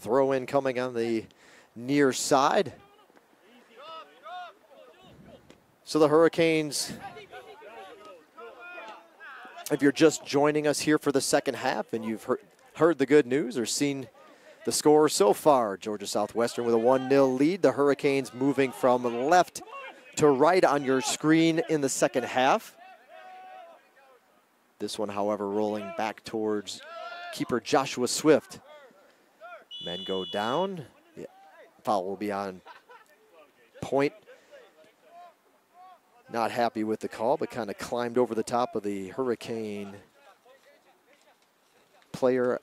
Throw in coming on the near side. So the Hurricanes, if you're just joining us here for the second half and you've heard the good news or seen the score so far, Georgia Southwestern with a 1-0 lead. The Hurricanes moving from left to right on your screen in the second half. This one, however, rolling back towards keeper Joshua Swift. Men go down. Yeah. Foul will be on Point. Not happy with the call, but kind of climbed over the top of the Hurricane player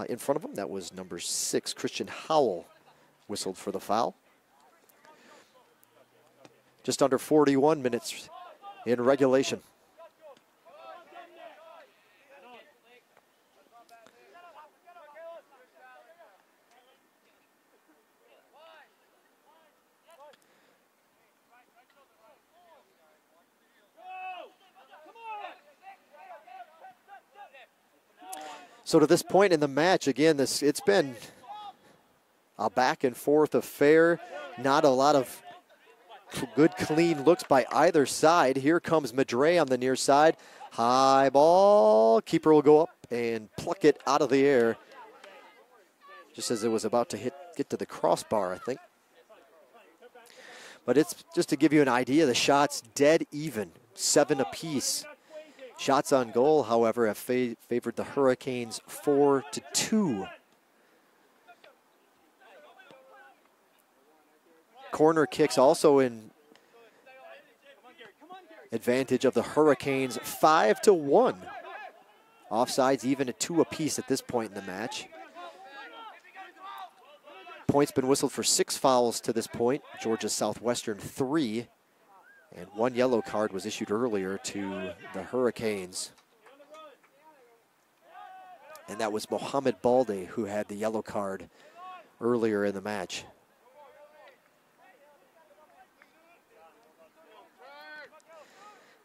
in front of him. That was number 6, Christian Howell, whistled for the foul. Just under 41 minutes in regulation. So to this point in the match, again, it's been a back and forth affair. Not a lot of good, clean looks by either side. Here comes Madre on the near side. High ball. Keeper will go up and pluck it out of the air. Just as it was about to get to the crossbar, I think. But it's just to give you an idea, the shots dead even, 7 apiece. Shots on goal, however, have favored the Hurricanes 4-2. corner kicks also in advantage of the Hurricanes, 5-1. Offsides even at 2 apiece at this point in the match. Points been whistled for 6 fouls to this point. Georgia Southwestern 3. And 1 yellow card was issued earlier to the Hurricanes. And that was Mohamed Balde who had the yellow card earlier in the match.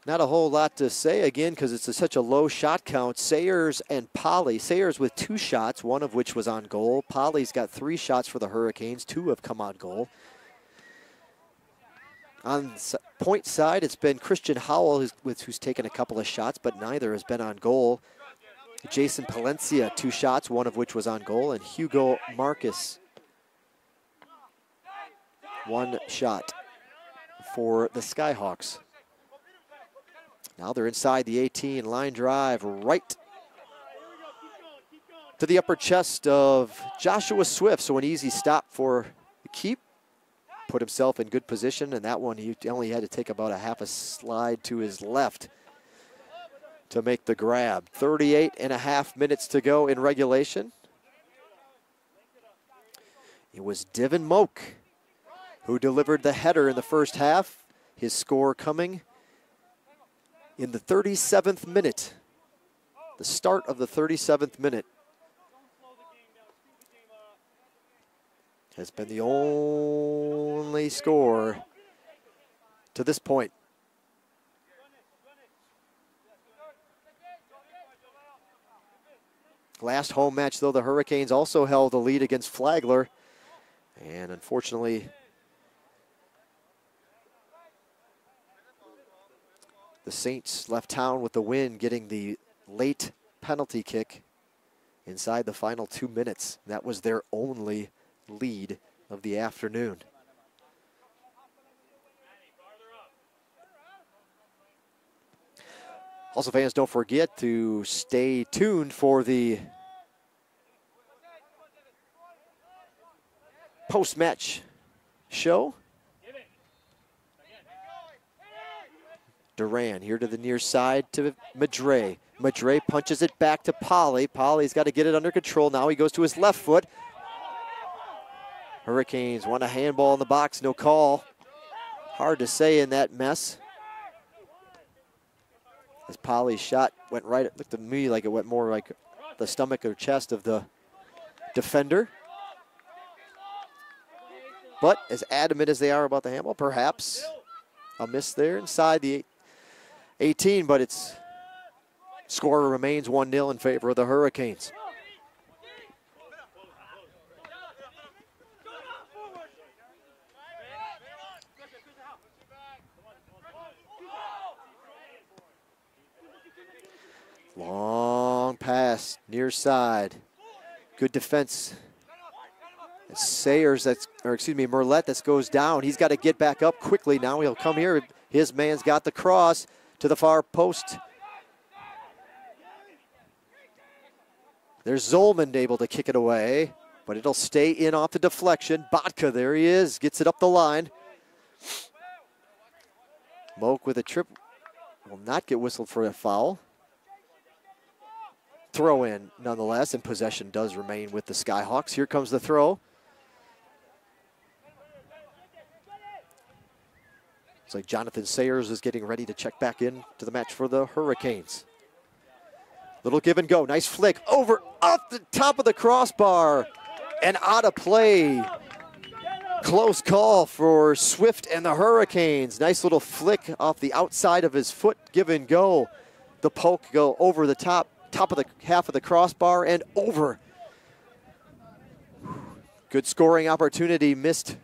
Not a whole lot to say again because it's such a low shot count. Sayers and Polly. Sayers with 2 shots, 1 of which was on goal. Polly's got 3 shots for the Hurricanes, 2 have come on goal. On point side, it's been Christian Howell who's taken a couple of shots, but neither has been on goal. Jason Palencia, 2 shots, 1 of which was on goal, and Hugo Marcus, 1 shot for the Skyhawks. Now they're inside the 18, line drive right to the upper chest of Joshua Swift, so an easy stop for the keep. Put himself in good position, and that one he only had to take about a half a slide to his left to make the grab. 38.5 minutes to go in regulation. It was Divin Moak who delivered the header in the first half. His score coming in the 37th minute. The start of the 37th minute has been the only score to this point. Last home match, though, the Hurricanes also held the lead against Flagler. And unfortunately, the Saints left town with the win, getting the late penalty kick inside the final 2 minutes. That was their only lead of the afternoon. Also, fans, don't forget to stay tuned for the post-match show. Duran here to the near side to Madre. Madre punches it back to Polly. Polly's got to get it under control. Now he goes to his left foot. Hurricanes want a handball in the box, no call. Hard to say in that mess. As Polly's shot went right, it looked to me like it went more like the stomach or chest of the defender. But as adamant as they are about the handball, perhaps a miss there inside the 18, but its score remains 1-0 in favor of the Hurricanes. Long pass, near side. Good defense. It's Sayers, Merlet that goes down. He's got to get back up quickly now. He'll come here. His man's got the cross to the far post. There's Zolman able to kick it away, but it'll stay in off the deflection. Botka, there he is, gets it up the line. Moak with a trip will not get whistled for a foul. Throw in nonetheless, and possession does remain with the Skyhawks. Here comes the throw. It's like Jonathan Sayers is getting ready to check back in to the match for the Hurricanes. Little give and go, nice flick over off the top of the crossbar and out of play. Close call for Swift and the Hurricanes. Nice little flick off the outside of his foot, give and go. The poke go over the top of the half of the crossbar and over. Good scoring opportunity missed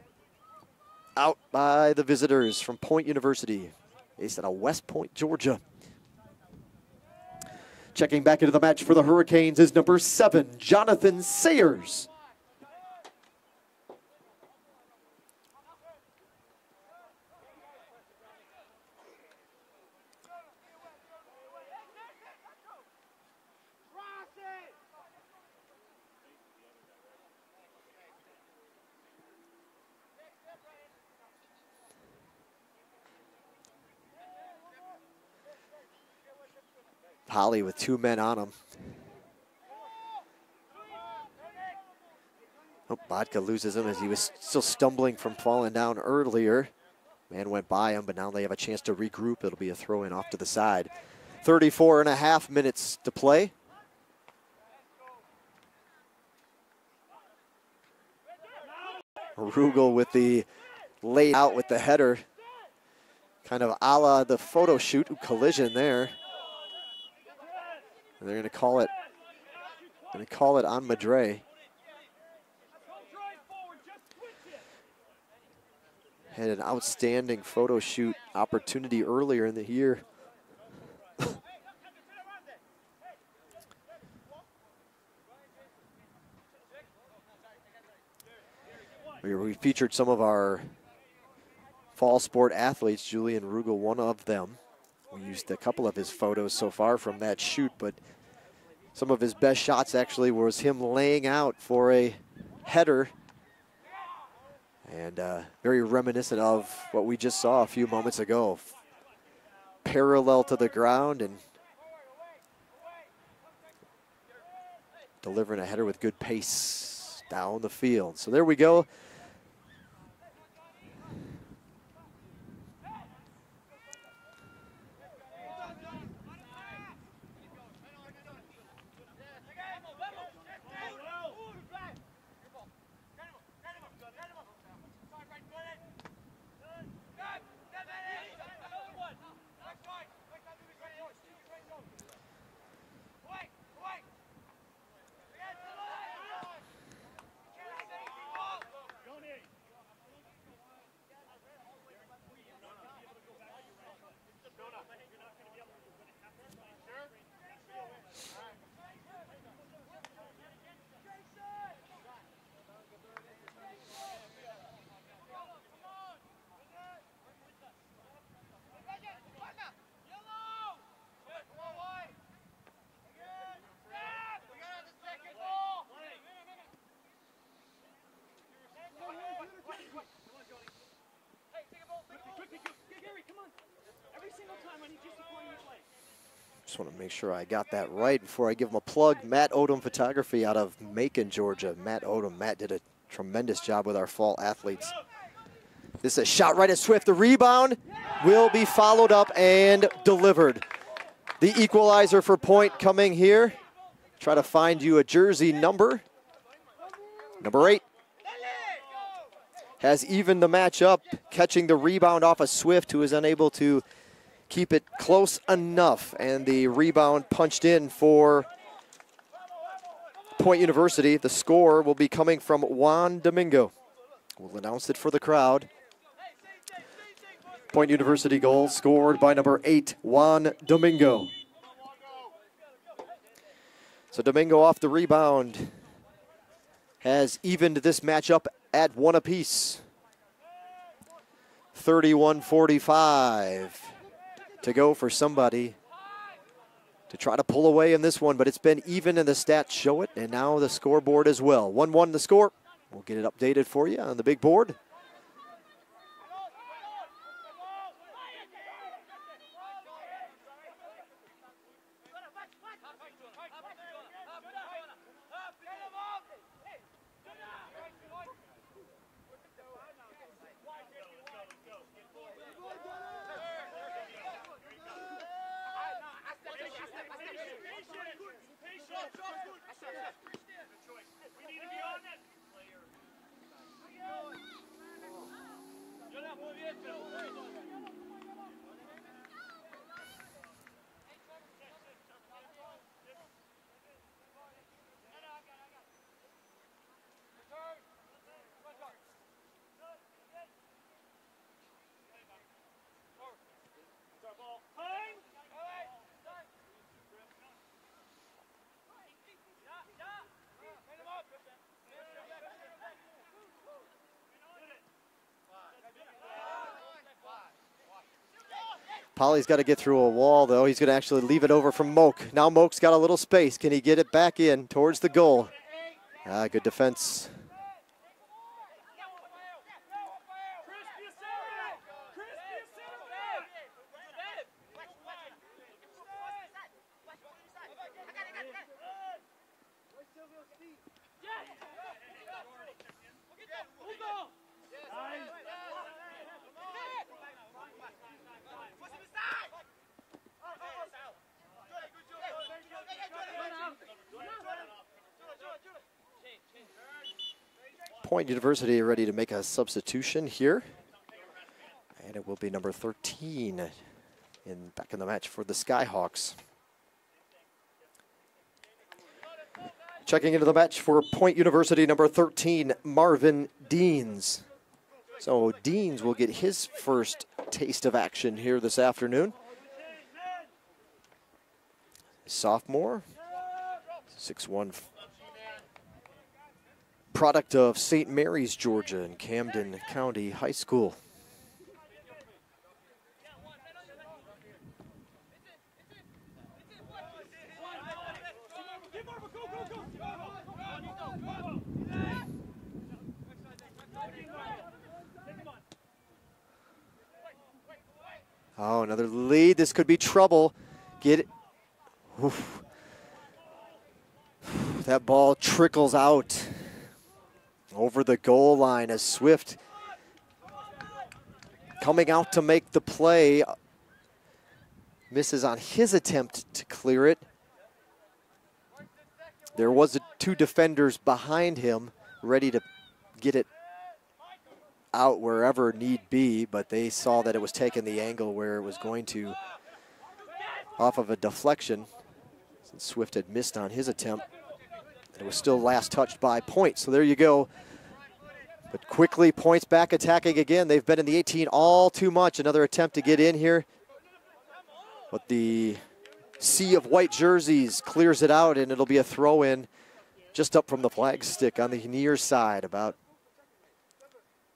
out by the visitors from Point University, based out of West Point, Georgia. Checking back into the match for the Hurricanes is number 7, Jonathan Sayers. Holly with 2 men on him. Oh, Bodka loses him as he was still stumbling from falling down earlier. Man went by him, but now they have a chance to regroup. It'll be a throw in off to the side. 34.5 minutes to play. Rugel with the laid out with the header. Kind of a la the photo shoot collision there. And they're going to call it on Madre. Had an outstanding photo shoot opportunity earlier in the year. We featured some of our fall sport athletes. Julian Rugel, one of them. We used a couple of his photos so far from that shoot, but some of his best shots actually was him laying out for a header. And very reminiscent of what we just saw a few moments ago. Parallel to the ground and delivering a header with good pace down the field. So there we go. Just want to make sure I got that right before I give him a plug. Matt Odom Photography out of Macon, Georgia. Matt Odom. Matt did a tremendous job with our fall athletes. This is a shot right at Swift. The rebound will be followed up and delivered. The equalizer for Point coming here. Try to find you a jersey number. Number 8. Has evened the match up, catching the rebound off of Swift, who is unable to keep it close enough, and the rebound punched in for Point University. The score will be coming from Juan Domingo. We'll announce it for the crowd. Point University goal scored by number 8, Juan Domingo. So Domingo off the rebound has evened this matchup at 1 apiece. 31-45. To go for somebody to try to pull away in this one, but it's been even and the stats show it, and now the scoreboard as well. 1-1 the score. We'll get it updated for you on the big board. Polly's got to get through a wall, though. He's going to actually leave it over from Moak. Now Moak's got a little space. Can he get it back in towards the goal? Good defense. Point University ready to make a substitution here. And it will be number 13 back in the match for the Skyhawks. Checking into the match for Point University, number 13, Marvin Deans. So Deans will get his first taste of action here this afternoon. Sophomore, 6'1", product of St. Mary's, Georgia, and Camden County High School. Oh, another lead. This could be trouble. Get it. Oof. That ball trickles out over the goal line as Swift coming out to make the play. Misses on his attempt to clear it. There was two defenders behind him ready to get it out wherever need be, but they saw that it was taking the angle where it was going to off of a deflection. Since Swift had missed on his attempt, it was still last touched by Point. So there you go. But quickly, Point's back attacking again. They've been in the 18 all too much. Another attempt to get in here. But the sea of white jerseys clears it out, and it'll be a throw in just up from the flag stick on the near side, about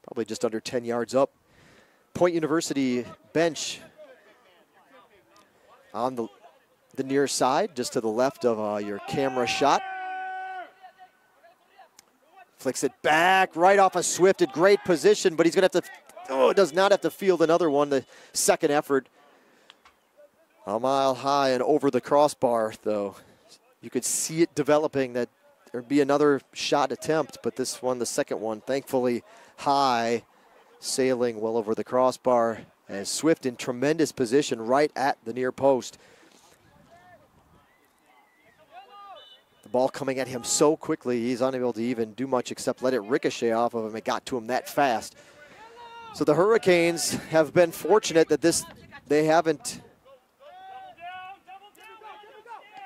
probably just under 10 yards up. Point University bench on the near side, just to the left of your camera shot. Flicks it back, right off of Swift in great position, but he's gonna have to, does not have to field another one. The second effort, a mile high and over the crossbar, though. You could see it developing that there'd be another shot attempt, but this one, the second one, thankfully high, sailing well over the crossbar, as Swift in tremendous position right at the near post. The ball coming at him so quickly, he's unable to even do much except let it ricochet off of him. It got to him that fast. So the Hurricanes have been fortunate that they haven't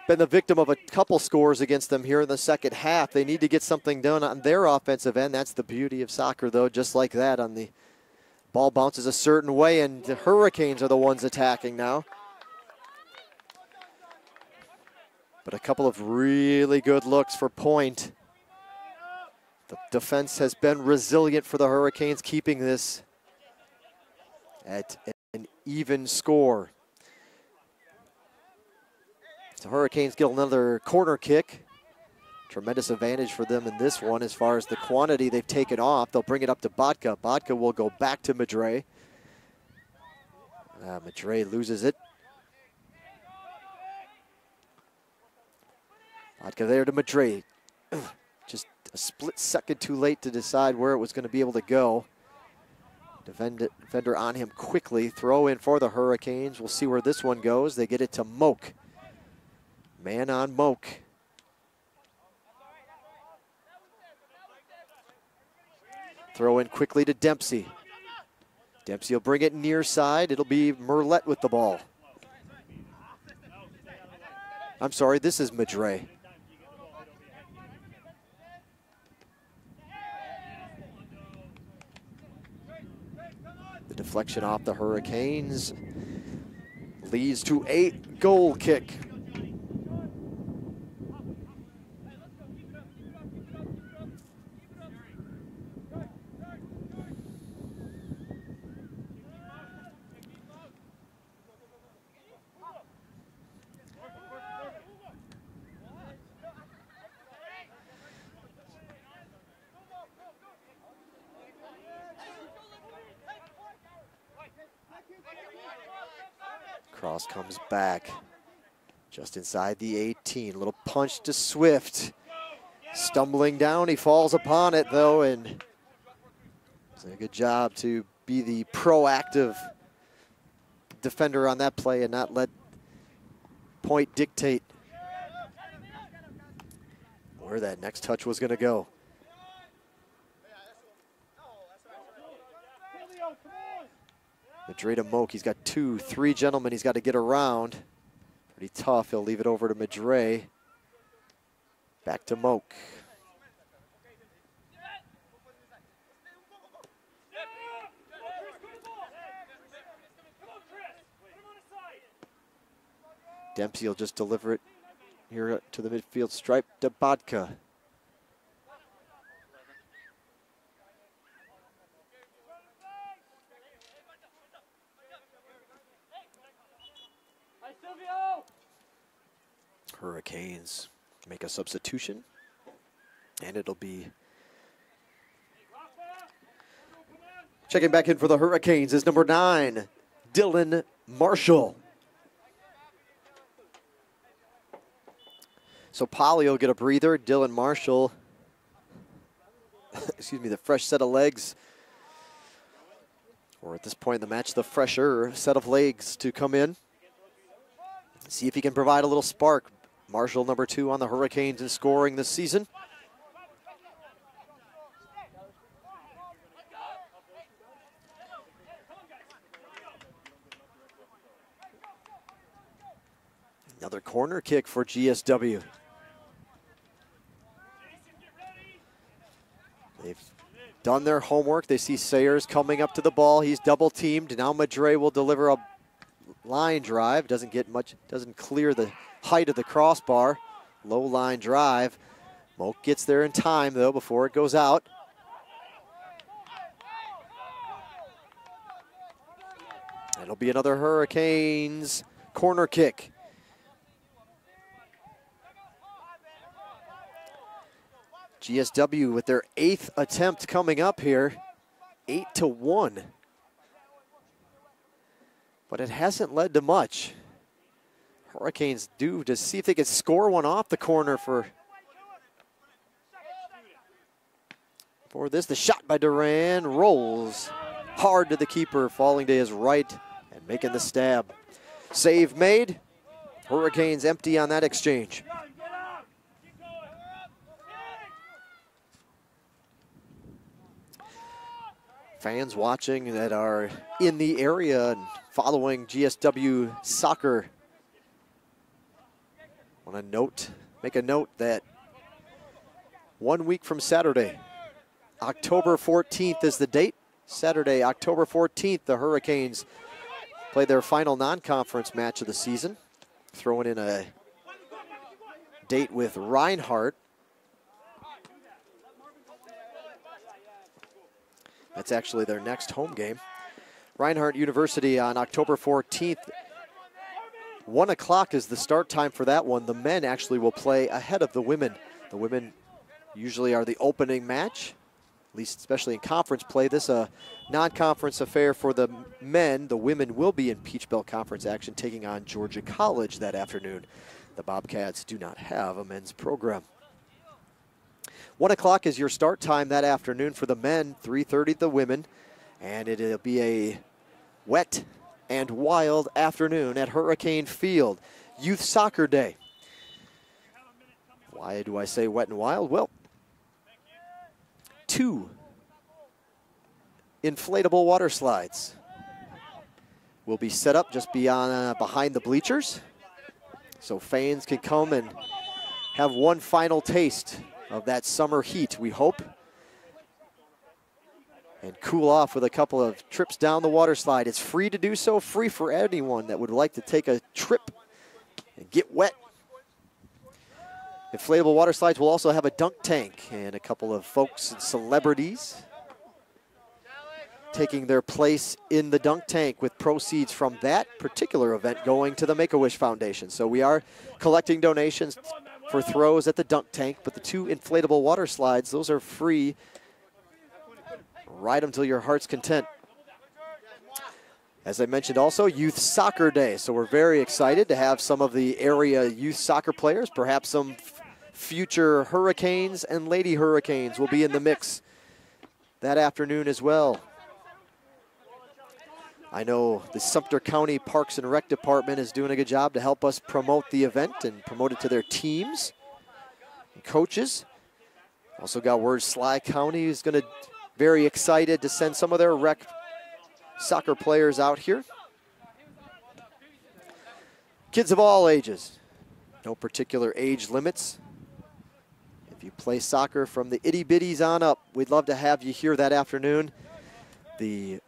been the victim of a couple scores against them here in the second half. They need to get something done on their offensive end. That's the beauty of soccer, though. Just like that, on the ball bounces a certain way, and the Hurricanes are the ones attacking now. But a couple of really good looks for Point. The defense has been resilient for the Hurricanes, keeping this at an even score. The Hurricanes get another corner kick. Tremendous advantage for them in this one as far as the quantity they've taken off. They'll bring it up to Botka. Botka will go back to Madre. Madre loses it. Botka there to Madre. Just a split second too late to decide where it was going to be able to go. Defender on him quickly. Throw in for the Hurricanes. We'll see where this one goes. They get it to Moak. Man on Moak. Throw in quickly to Dempsey. Dempsey will bring it near side. It'll be Merlette with the ball. I'm sorry, this is Madre. The deflection off the Hurricanes leads to a goal kick. Cross comes back just inside the 18. A little punch to Swift. Stumbling down, he falls upon it though, and it's a good job to be the proactive defender on that play and not let Point dictate where that next touch was going to go. Madre to Moak, he's got 2, 3 gentlemen he's got to get around. Pretty tough, he'll leave it over to Madre. Back to Moak. Dempsey will just deliver it here to the midfield stripe to Bodka. Hurricanes make a substitution, and it'll be checking back in for the Hurricanes is number 9, Dylan Marshall. So Polly will get a breather. Dylan Marshall, excuse me, the fresh set of legs, or at this point in the match, the fresher set of legs to come in. See if he can provide a little spark. Marshall, number 2 on the Hurricanes in scoring this season. Another corner kick for GSW. They've done their homework. They see Sayers coming up to the ball. He's double teamed. Now Madre will deliver a line drive. Doesn't get much, doesn't clear the height of the crossbar. Low line drive. Moak gets there in time though before it goes out. It'll be another Hurricanes corner kick. GSW with their 8th attempt coming up here, 8-1. But it hasn't led to much. Hurricanes do to see if they can score one off the corner for this. The shot by Duran rolls hard to the keeper, falling to his right and making the stab. Save made. Hurricanes empty on that exchange. Fans watching that are in the area and following GSW soccer. Want to make a note that 1 week from Saturday, October 14th is the date. Saturday, October 14th, the Hurricanes play their final non-conference match of the season. Throwing in a date with Reinhardt. That's actually their next home game. Reinhardt University on October 14th. 1 o'clock is the start time for that one. The men actually will play ahead of the women. The women usually are the opening match, at least especially in conference play. This a non-conference affair for the men. The women will be in Peach Belt Conference action, taking on Georgia College that afternoon. The Bobcats do not have a men's program. 1 o'clock is your start time that afternoon for the men, 3:30 the women, and it'll be a wet and wild afternoon at Hurricane Field. Youth Soccer Day. Why do I say wet and wild? Well, 2 inflatable water slides will be set up just behind the bleachers, so fans can come and have one final taste of that summer heat, we hope, and cool off with a couple of trips down the water slide. It's free to do so, free for anyone that would like to take a trip and get wet. Inflatable water slides will also have a dunk tank and a couple of folks and celebrities taking their place in the dunk tank with proceeds from that particular event going to the Make-A-Wish Foundation. So we are collecting donations for throws at the dunk tank, but the 2 inflatable water slides, those are free. Ride them till your heart's content. As I mentioned also, Youth Soccer Day. So we're very excited to have some of the area youth soccer players, perhaps some future Hurricanes and Lady Hurricanes will be in the mix that afternoon as well. I know the Sumter County Parks and Rec Department is doing a good job to help us promote the event and promote it to their teams and coaches. Also got word Sly County is going to very excited to send some of their rec soccer players out here. Kids of all ages, no particular age limits. If you play soccer from the itty bitties on up, we'd love to have you here that afternoon. The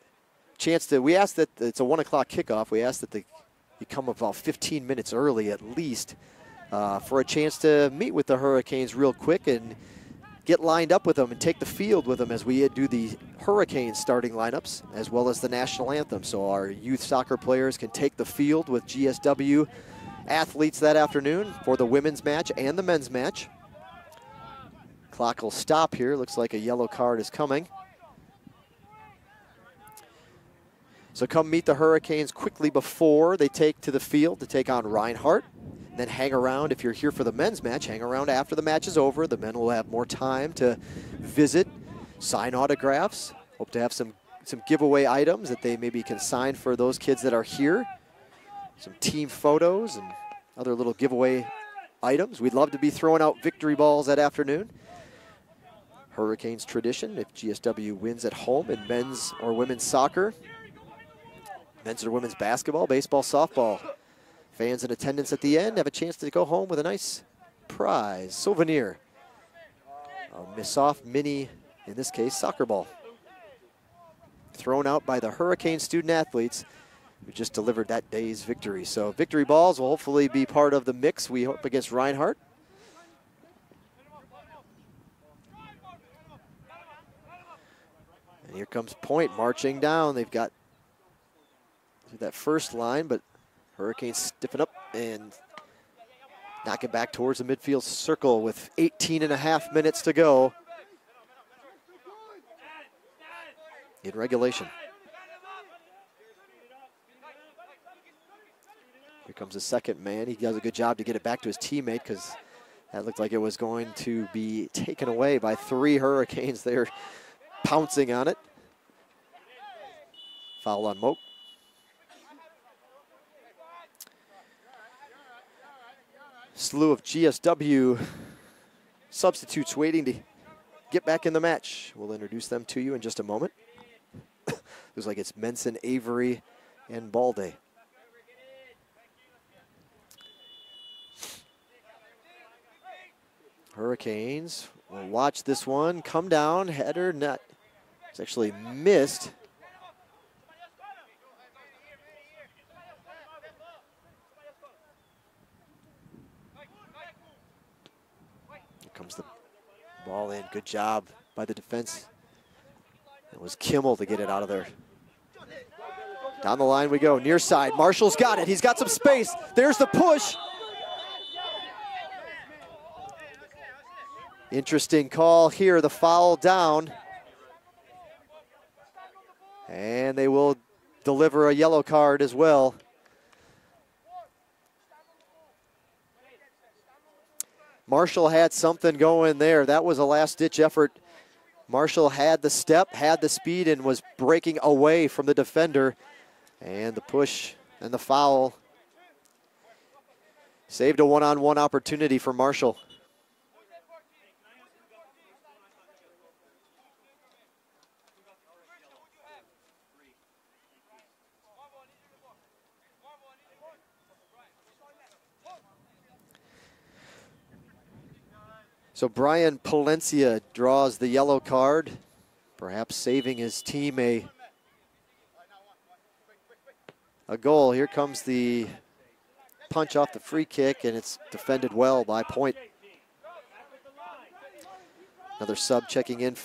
chance to, we ask that it's a 1 o'clock kickoff. We ask that you come about 15 minutes early at least for a chance to meet with the Hurricanes real quick and get lined up with them and take the field with them as we do the Hurricanes starting lineups as well as the national anthem. So our youth soccer players can take the field with GSW athletes that afternoon for the women's match and the men's match. Clock will stop here. Looks like a yellow card is coming. So come meet the Hurricanes quickly before they take to the field to take on Reinhardt. Then hang around. If you're here for the men's match, hang around after the match is over. The men will have more time to visit, sign autographs. Hope to have some giveaway items that they maybe can sign for those kids that are here. Some team photos and other little giveaway items. We'd love to be throwing out victory balls that afternoon. Hurricanes tradition if GSW wins at home in men's or women's soccer. Men's or women's basketball, baseball, softball. Fans in attendance at the end have a chance to go home with a nice prize, souvenir. A MSOC mini, in this case, soccer ball. Thrown out by the Hurricane student athletes who just delivered that day's victory. So victory balls will hopefully be part of the mix, we hope, against Reinhardt. And here comes Point marching down. They've got that first line, but Hurricanes stiffen up and knock it back towards the midfield circle with 18.5 minutes to go in regulation. Here comes the second man. He does a good job to get it back to his teammate because that looked like it was going to be taken away by 3 Hurricanes. They're pouncing on it. Foul on Moak. Slew of GSW substitutes waiting to get back in the match. We'll introduce them to you in just a moment. Looks like it's Menson, Avery, and Balde. Hurricanes will watch this one come down. Header net. It's actually missed. Comes the ball in. Good job by the defense. It was Kimmel to get it out of there. Down the line we go. Near side. Marshall's got it. He's got some space. There's the push. Interesting call here. The foul down. And they will deliver a yellow card as well. Marshall had something going there. That was a last-ditch effort. Marshall had the step, had the speed, and was breaking away from the defender. And the push and the foul saved a one-on-one opportunity for Marshall. So Brian Palencia draws the yellow card, perhaps saving his team a goal. Here comes the punch off the free kick, and it's defended well by Point. Another sub checking in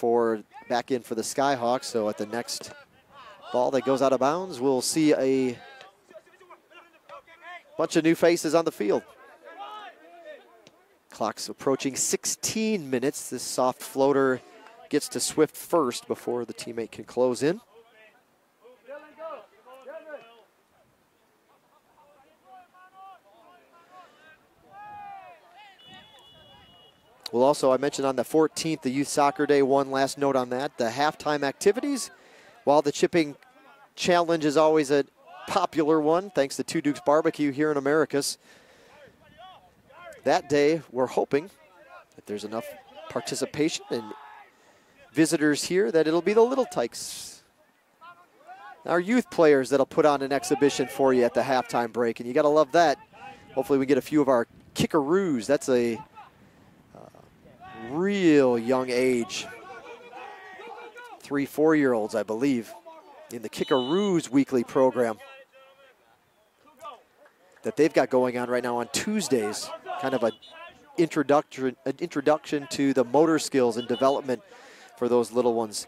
back in for the Skyhawks. So at the next ball that goes out of bounds, we'll see a bunch of new faces on the field. Clock's approaching 16 minutes. This soft floater gets to Swift first before the teammate can close in. We'll also, I mentioned on the 14th, the Youth Soccer Day, one last note on that. The halftime activities, while the chipping challenge is always a popular one, thanks to Two Dukes Barbecue here in Americus, that day we're hoping that there's enough participation and visitors here that it'll be the Little Tykes, our youth players, that'll put on an exhibition for you at the halftime break, and you gotta love that. Hopefully we get a few of our kickaroos. That's a real young age. 3-4-year-olds, I believe, in the Kickaroos weekly program that they've got going on right now on Tuesdays. Kind of an introduction to the motor skills and development for those little ones.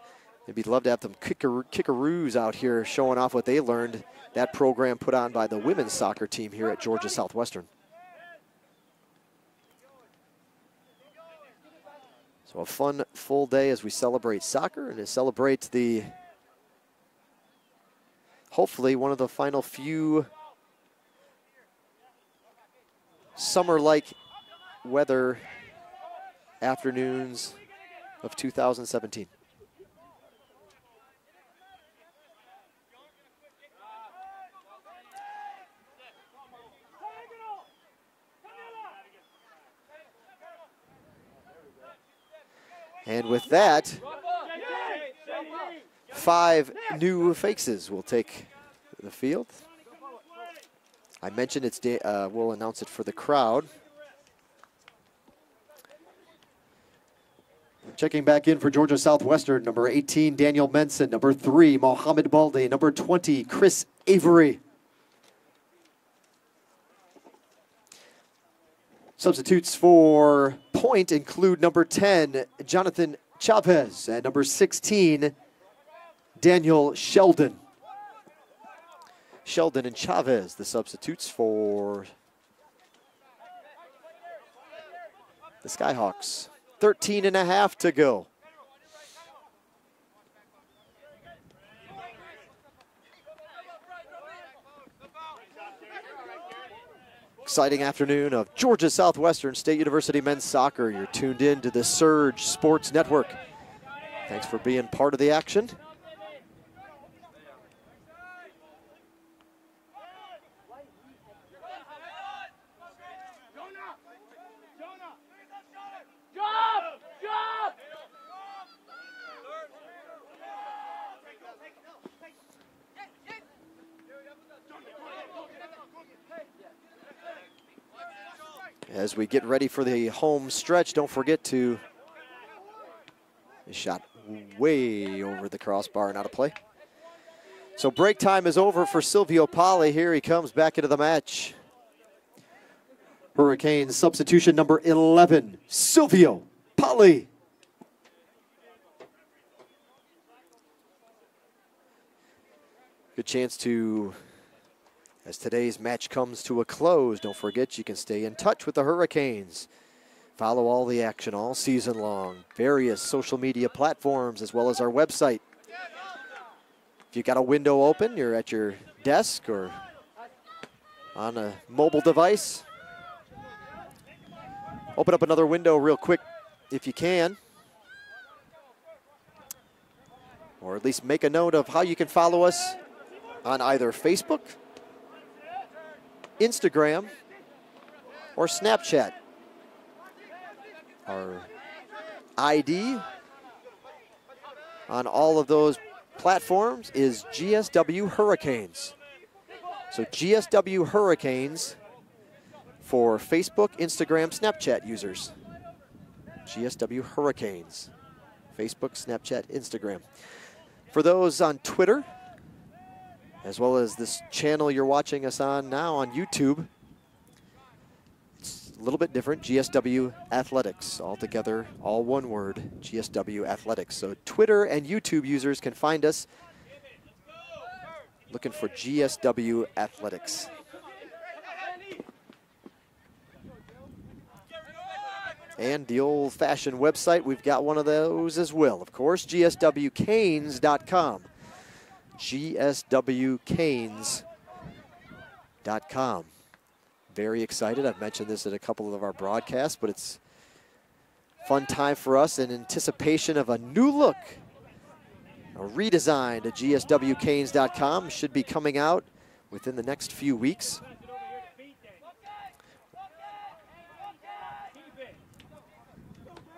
We'd love to have them Kickaroos out here showing off what they learned. That program put on by the women's soccer team here at Georgia Southwestern. So a fun, full day as we celebrate soccer and to celebrate the, hopefully, one of the final few summer-like weather afternoons of 2017. And with that, 5 new faces will take the field. I mentioned it's we'll announce it for the crowd. Checking back in for Georgia Southwestern, number 18, Daniel Menson, number 3, Mohammed Balde, number 20, Chris Avery. Substitutes for Point include number 10, Jonathan Chavez, and number 16, Daniel Sheldon. Sheldon and Chavez, the substitutes for the Skyhawks. 13.5 to go. Exciting afternoon of Georgia Southwestern State University men's soccer. You're tuned in to the Surge Sports Network. Thanks for being part of the action. As we get ready for the home stretch, don't forget to, a shot way over the crossbar and out of play. So break time is over for Silvio Pali. Here he comes back into the match. Hurricanes substitution number 11, Silvio Pali. Good chance to, as today's match comes to a close, don't forget you can stay in touch with the Hurricanes. Follow all the action all season long. Various social media platforms as well as our website. If you've got a window open, you're at your desk or on a mobile device, open up another window real quick if you can. Or at least make a note of how you can follow us on either Facebook, Instagram, or Snapchat. Our ID on all of those platforms is GSW Hurricanes. So GSW Hurricanes for Facebook, Instagram, Snapchat users. GSW Hurricanes. Facebook, Snapchat, Instagram. For those on Twitter, as well as this channel you're watching us on now on YouTube, it's a little bit different, GSW Athletics, all together, all one word, GSW Athletics. So Twitter and YouTube users can find us looking for GSW Athletics. And the old-fashioned website, we've got one of those as well, of course, GSWCanes.com. GSWCanes.com. Very excited. I've mentioned this at a couple of our broadcasts, but it's Fun time for us in anticipation of a new look, a redesign to GSWCanes.com. Should be coming out within the next few weeks.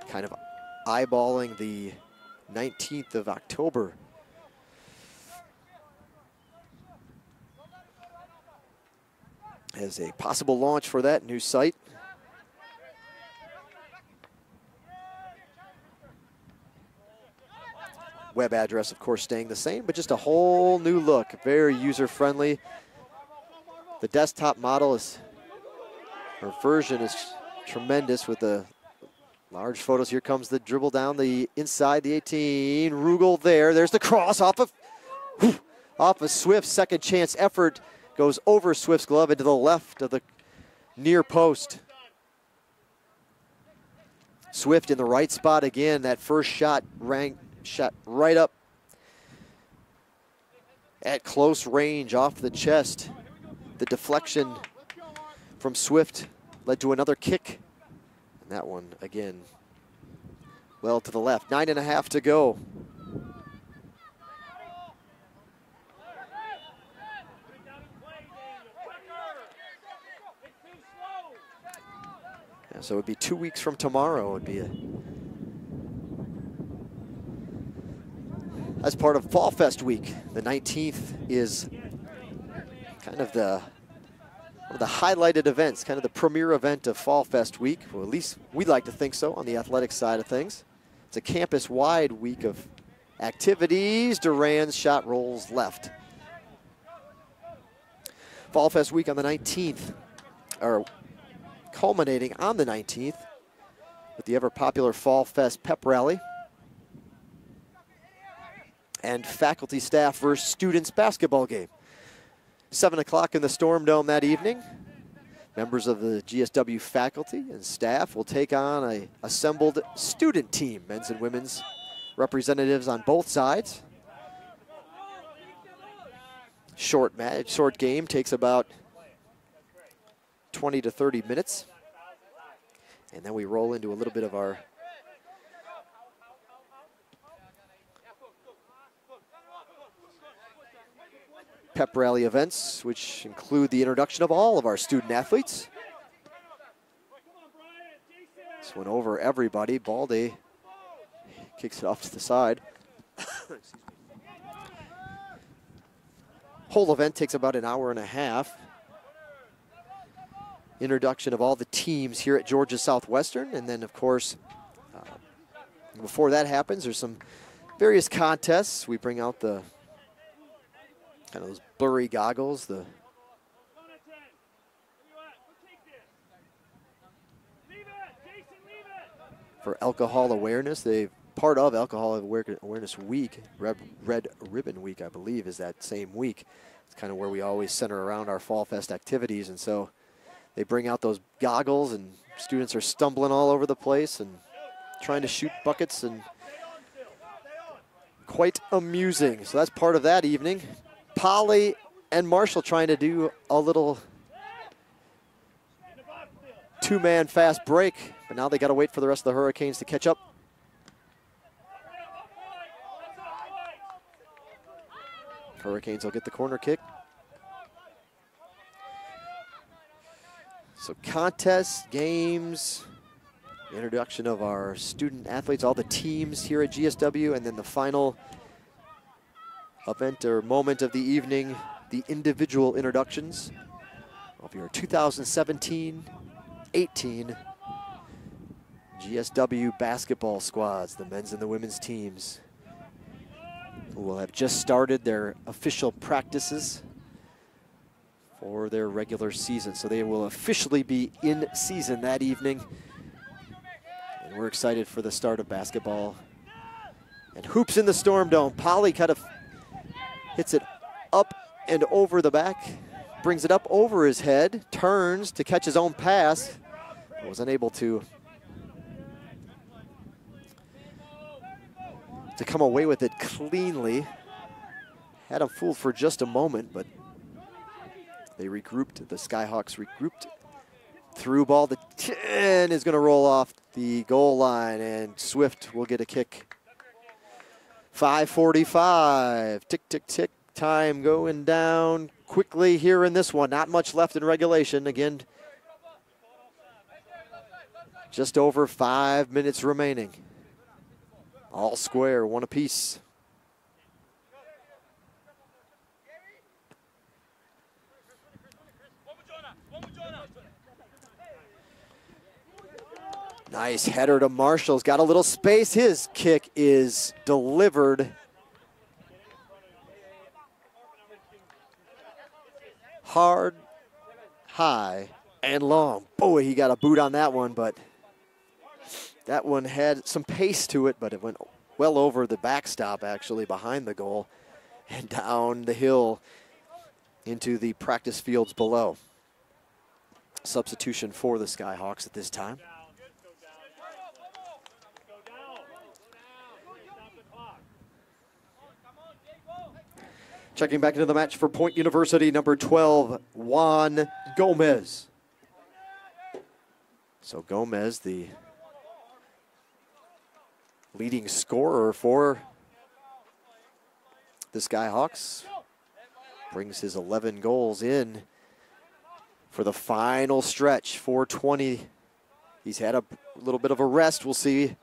Kind of eyeballing the 19th of October. As a possible launch for that new site. Web address, of course, staying the same, but just a whole new look, very user-friendly. The desktop model is, or version is tremendous with the large photos. Here comes the dribble down the inside the 18. Rugel there. There's the cross off of Swift's second chance effort. Goes over Swift's glove into the left of the near post. Swift in the right spot again. That first shot shot right up at close range off the chest. The deflection from Swift led to another kick. And that one, again, well to the left. 9.5 to go. Yeah, so it would be 2 weeks from tomorrow. It would be as part of Fall Fest week. The 19th is kind of one of the highlighted events, kind of the premier event of Fall Fest week. Well, at least we'd like to think so on the athletic side of things. It's a campus-wide week of activities. Duran's shot rolls left. Fall Fest week on the 19th, or culminating on the 19th with the ever-popular Fall Fest pep rally and faculty, staff versus students basketball game. 7 o'clock in the Storm Dome that evening. Members of the GSW faculty and staff will take on an assembled student team, men's and women's representatives on both sides. Short game, takes about 20 to 30 minutes. And then we roll into a little bit of our pep rally events, which include the introduction of all of our student athletes. This went over everybody. Balde kicks it off to the side. Whole event takes about an hour and a half. Introduction of all the teams here at Georgia Southwestern, and then of course, before that happens, there's some various contests. We bring out the kind of those blurry goggles, for alcohol awareness. Part of Alcohol Awareness Week, Red Ribbon Week, I believe, is that same week. It's kind of where we always center around our Fall Fest activities, and so they bring out those goggles, and students are stumbling all over the place and trying to shoot buckets, and quite amusing. So that's part of that evening. Polly and Marshall trying to do a little two-man fast break, but now they got to wait for the rest of the Hurricanes to catch up. Hurricanes will get the corner kick. So contests, games, introduction of our student athletes, all the teams here at GSW, and then the final event or moment of the evening, the individual introductions of your 2017-18 GSW basketball squads, the men's and the women's teams, who will have just started their official practices for their regular season. So they will officially be in season that evening. And we're excited for the start of basketball. And hoops in the Storm Dome. Polly kind of hits it up and over the back, brings it up over his head, turns to catch his own pass, was unable to come away with it cleanly. Had him fooled for just a moment, but they regrouped. The Skyhawks regrouped. Through ball, the 10 is going to roll off the goal line, and Swift will get a kick. 5:45, tick, tick, tick, time going down quickly here in this one. Not much left in regulation. Again, just over 5 minutes remaining. All square, one apiece. Nice header to Marshall's got a little space. His kick is delivered hard, high, and long. Boy, he got a boot on that one, but that one had some pace to it, but it went well over the backstop, actually, behind the goal and down the hill into the practice fields below. Substitution for the Skyhawks at this time. Checking back into the match for Point University, number 12, Juan Gomez. So Gomez, the leading scorer for the Skyhawks, brings his 11 goals in for the final stretch, 4:20. He's had a little bit of a rest. We'll see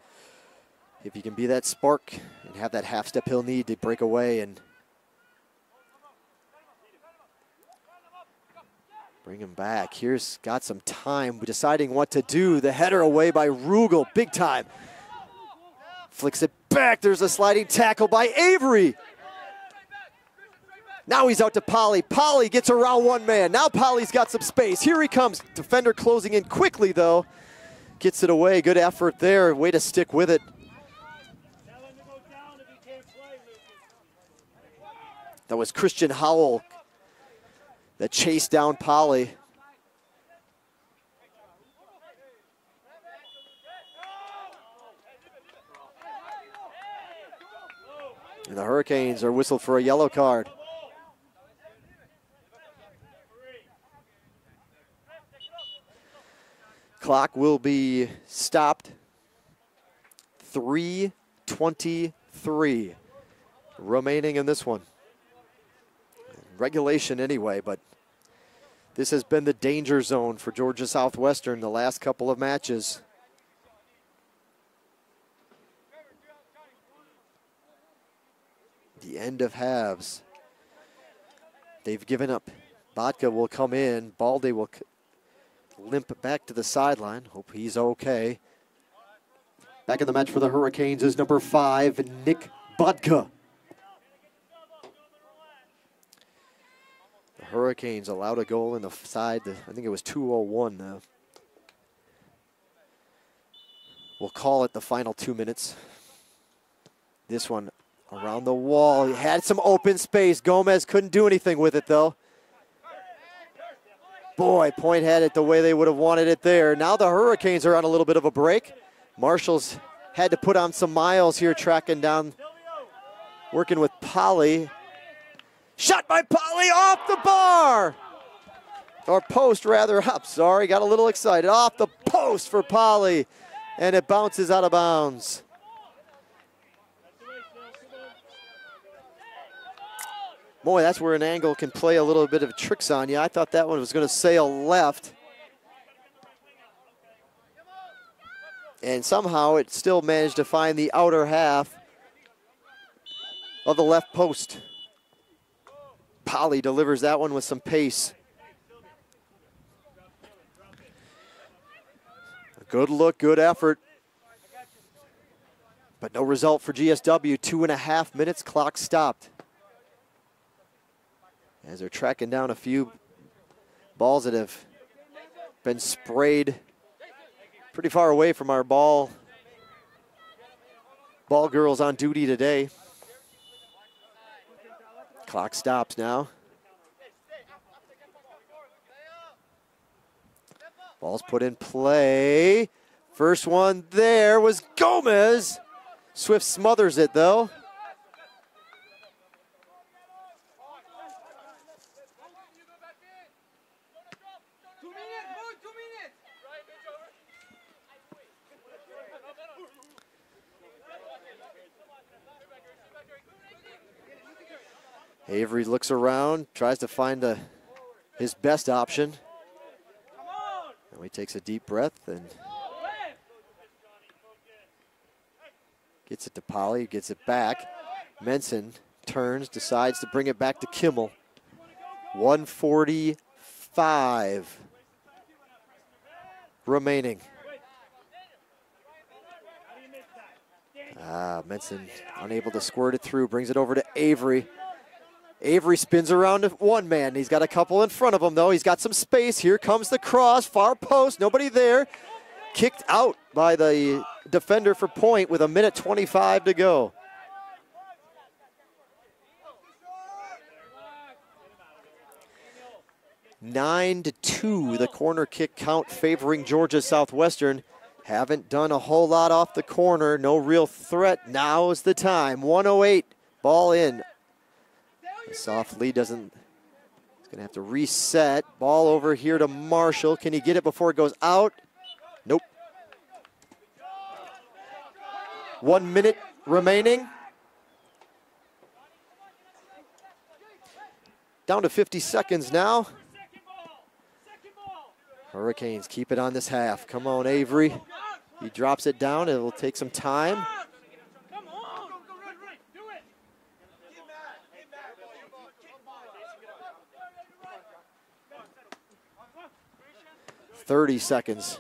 if he can be that spark and have that half-step he'll need to break away and bring him back. Here's got some time deciding what to do. The header away by Rugel, big time. Flicks it back. There's a sliding tackle by Avery. Now he's out to Polly. Polly gets around one man. Now Polly's got some space. Here he comes. Defender closing in quickly, though. Gets it away. Good effort there. Way to stick with it. That was Christian Howell that chased down Polly. And the Hurricanes are whistled for a yellow card. Clock will be stopped. 3:23 remaining in this one. Regulation anyway, but this has been the danger zone for Georgia Southwestern the last couple of matches. The end of halves. They've given up. Bodka will come in. Balde will limp back to the sideline. Hope he's okay. Back in the match for the Hurricanes is number 5, Nick Bodka. The Hurricanes allowed a goal in the side. I think it was 2:01 now. We'll call it the final 2 minutes. This one around the wall. He had some open space. Gomez couldn't do anything with it, though. Boy, Point had it the way they would have wanted it there. Now the Hurricanes are on a little bit of a break. Marshall's had to put on some miles here, tracking down, working with Polly. Shot by Polly off the bar. Or post, rather, up. Sorry, got a little excited. Off the post for Polly. And it bounces out of bounds. Boy, that's where an angle can play a little bit of tricks on you. I thought that one was going to sail left. And somehow it still managed to find the outer half of the left post. Polly delivers that one with some pace. A good look, good effort. But no result for GSW. 2.5 minutes, clock stopped. As they're tracking down a few balls that have been sprayed pretty far away from our ball girls on duty today. Clock stops now. Ball's put in play. First one there was Gomez. Swift smothers it, though. Avery looks around, tries to find his best option. Now he takes a deep breath and gets it to Polly, gets it back. Menson turns, decides to bring it back to Kimmel. 145 remaining. Menson unable to squirt it through, brings it over to Avery. Avery spins around to one man. He's got a couple in front of him, though. He's got some space. Here comes the cross, far post, nobody there. Kicked out by the defender for Point with 1:25 to go. Nine to 2, the corner kick count favoring Georgia Southwestern. Haven't done a whole lot off the corner. No real threat. Now is the time. 1:08, ball in. The soft lead doesn't, he's going to have to reset. Ball over here to Marshall. Can he get it before it goes out? Nope. 1 minute remaining. Down to 50 seconds now. Hurricanes keep it on this half. Come on, Avery. He drops it down. It will take some time. 30 seconds.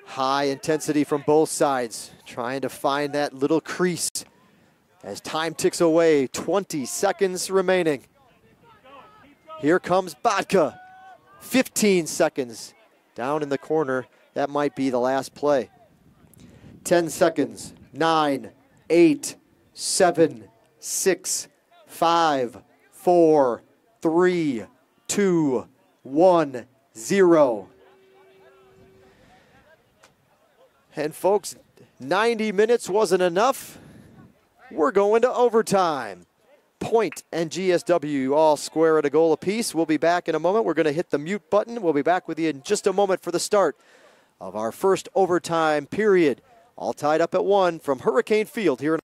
High intensity from both sides, trying to find that little crease as time ticks away. 20 seconds remaining. Here comes Bodka. 15 seconds down in the corner. That might be the last play. 10 seconds. 9, 8, 7, 6, 5, 4, 3, 2, 1, 0. And folks, 90 minutes wasn't enough. We're going to overtime. Point and GSW all square at a goal apiece. We'll be back in a moment. We're going to hit the mute button. We'll be back with you in just a moment for the start of our first overtime period. All tied up at 1 from Hurricane Field here in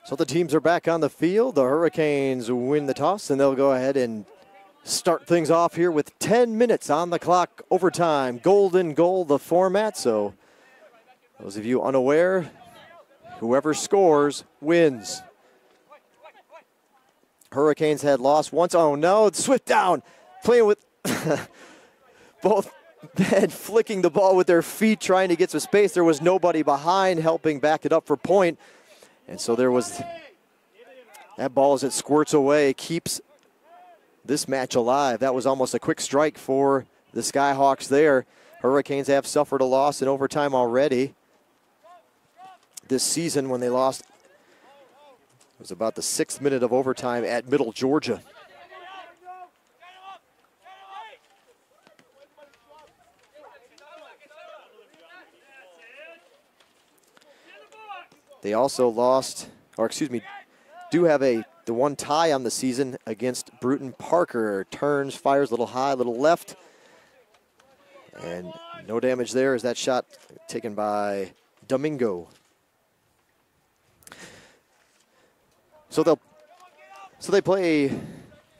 So the teams are back on the field. The Hurricanes win the toss, and they'll go ahead and start things off here with 10 minutes on the clock. Overtime, golden goal, the format. So those of you unaware, whoever scores wins. Hurricanes had lost once. Oh no, Swift down. Playing with both men flicking the ball with their feet, trying to get some space. There was nobody behind helping back it up for point. And so there was, that ball as it squirts away keeps this match alive. That was almost a quick strike for the Skyhawks there. Hurricanes have suffered a loss in overtime already this season when they lost. It was about the 6th minute of overtime at Middle Georgia. They also lost, or excuse me, do have the one tie on the season against Bruton Parker. Turns, fires a little high, a little left. And no damage there as that shot taken by Domingo. So they play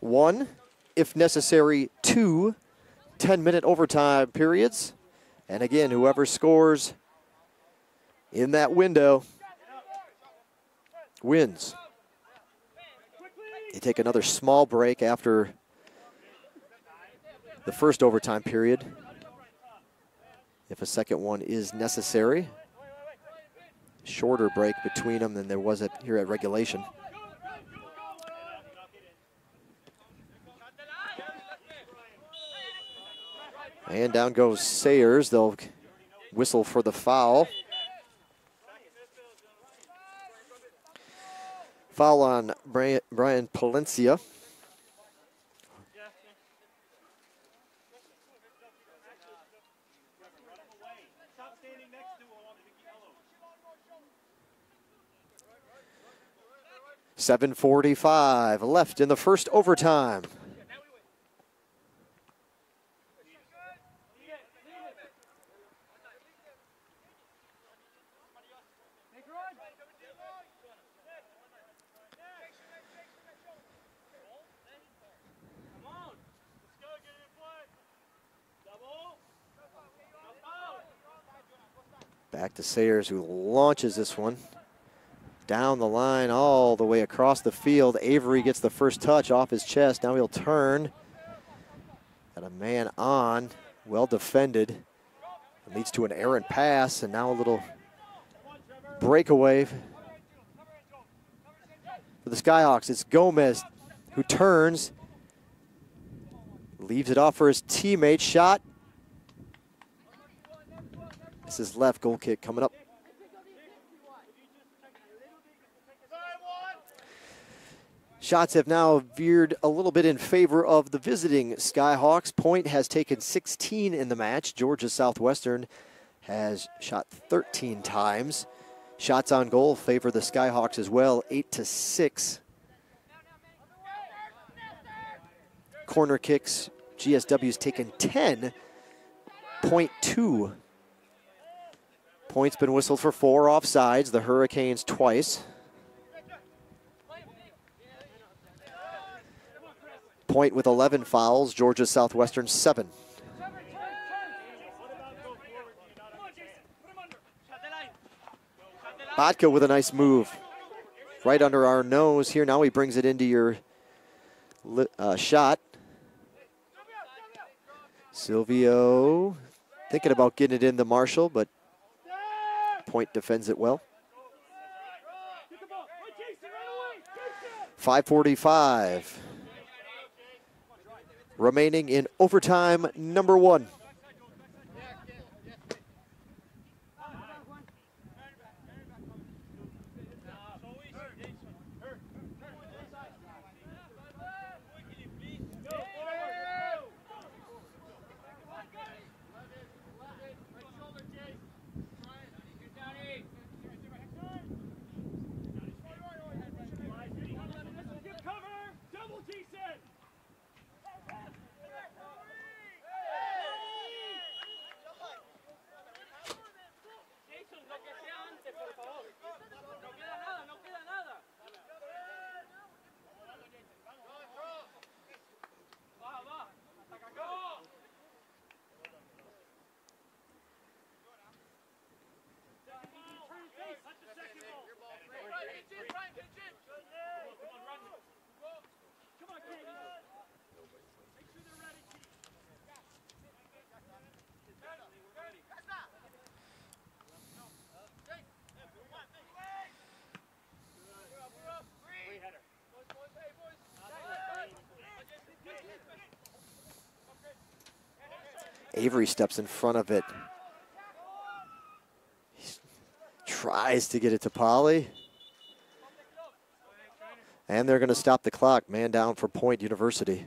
1, if necessary, 2 10-minute overtime periods. And again, whoever scores in that window wins. They take another small break after the first overtime period, if a second one is necessary. Shorter break between them than there was here at regulation. And down goes Sayers. They'll whistle for the foul. Foul on Brian Palencia. .7:45 left in the first overtime. Back to Sayers, who launches this one down the line all the way across the field. Avery gets the first touch off his chest. Now he'll turn. Got a man on, well defended. It leads to an errant pass, and now a little breakaway for the Skyhawks. It's Gomez who turns, leaves it off for his teammate. Shot. This is left, goal kick coming up. Shots have now veered a little bit in favor of the visiting Skyhawks. Point has taken 16 in the match. Georgia Southwestern has shot 13 times. Shots on goal favor the Skyhawks as well, 8-6. Corner kicks, GSW's taken 10, point 2. Point's been whistled for 4 offsides, the Hurricanes twice. Point with 11 fouls, Georgia Southwestern 7. Bodka with a nice move. Right under our nose here. Now he brings it into your shot. Silvio thinking about getting it into Marshall, but Point defends it well. 5:45 remaining in overtime number 1. Avery steps in front of it. He tries to get it to Polly. And they're going to stop the clock. Man down for Point University.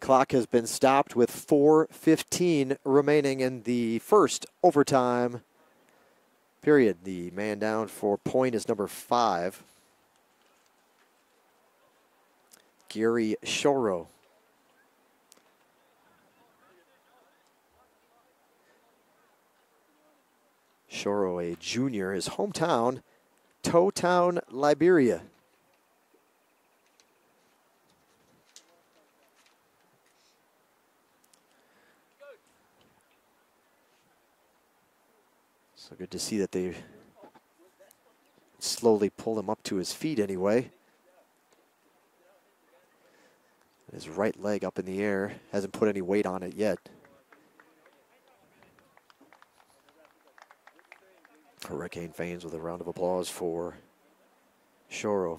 Clock has been stopped with 4:15 remaining in the first overtime period. The man down for Point is number 5. Gary Shoro. Shoro, a junior, his hometown, Towtown, Liberia. So good to see that they slowly pull him up to his feet anyway. His right leg up in the air, hasn't put any weight on it yet. Hurricane fans with a round of applause for Shoro.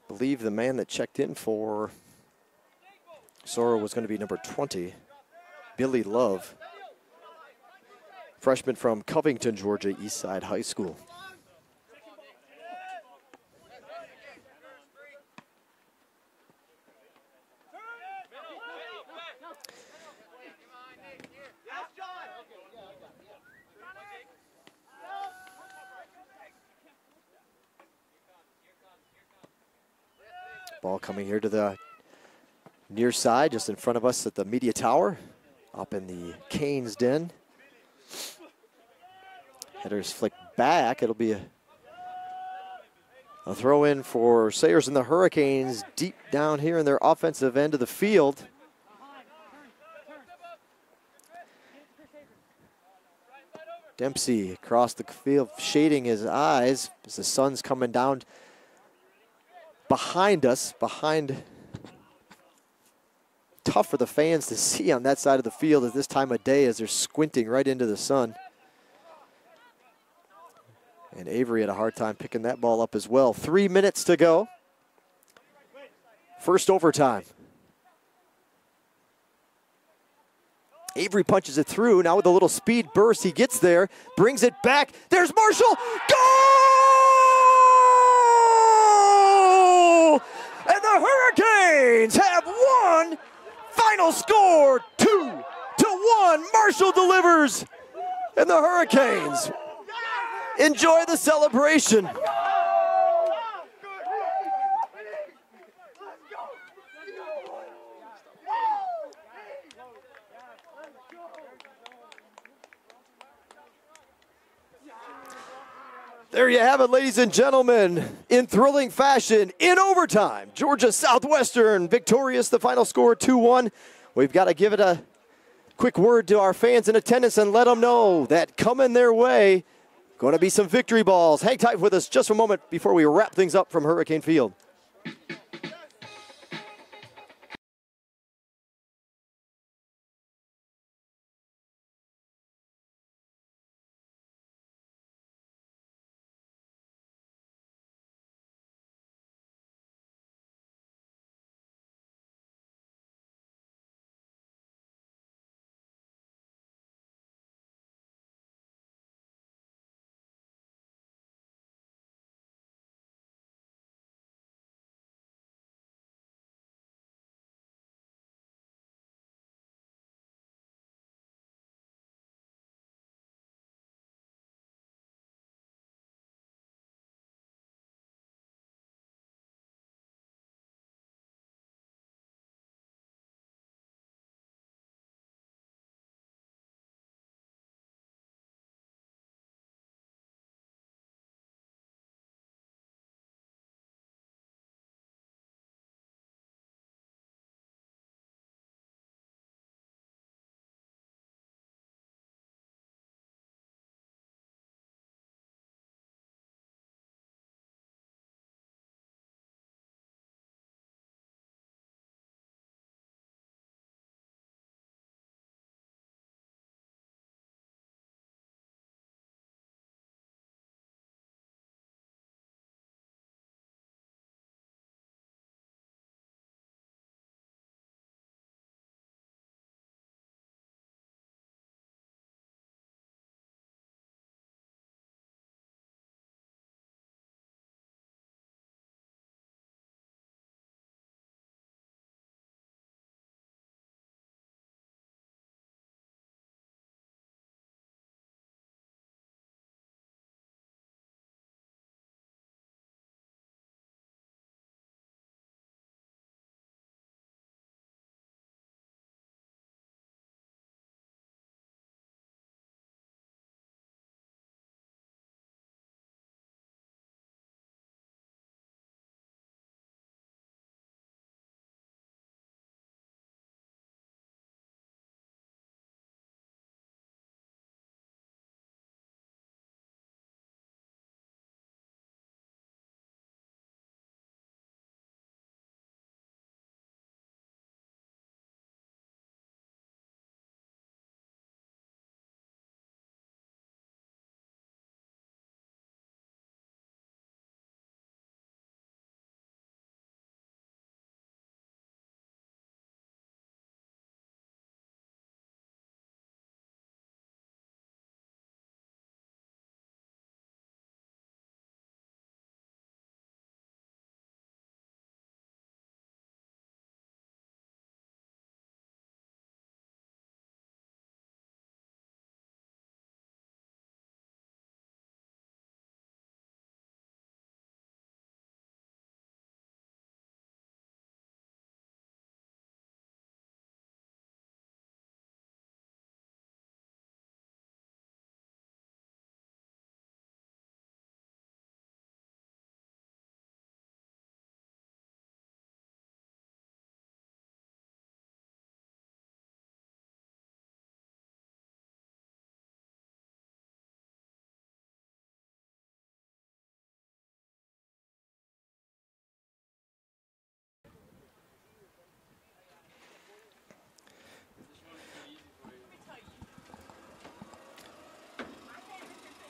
I believe the man that checked in for Sora was going to be number 20, Billy Love, freshman from Covington, Georgia, Eastside High School. Ball coming here to the near side, just in front of us at the media tower, up in the Canes den. Headers flick back. It'll be a throw in for Sayers and the Hurricanes deep down here in their offensive end of the field. Dempsey across the field, shading his eyes as the sun's coming down behind us, tough for the fans to see on that side of the field at this time of day as they're squinting right into the sun. And Avery had a hard time picking that ball up as well. 3 minutes to go. First overtime. Avery punches it through. Now with a little speed burst, he gets there, brings it back. There's Marshall. Goal! And the Hurricanes have won. Final score 2-1. Marshall delivers. And the Hurricanes enjoy the celebration. There you have it, ladies and gentlemen. In thrilling fashion, in overtime, Georgia Southwestern victorious. The final score 2-1. We've got to give it a quick word to our fans in attendance and let them know that coming their way, going to be some victory balls. Hang tight with us just for a moment before we wrap things up from Hurricane Field.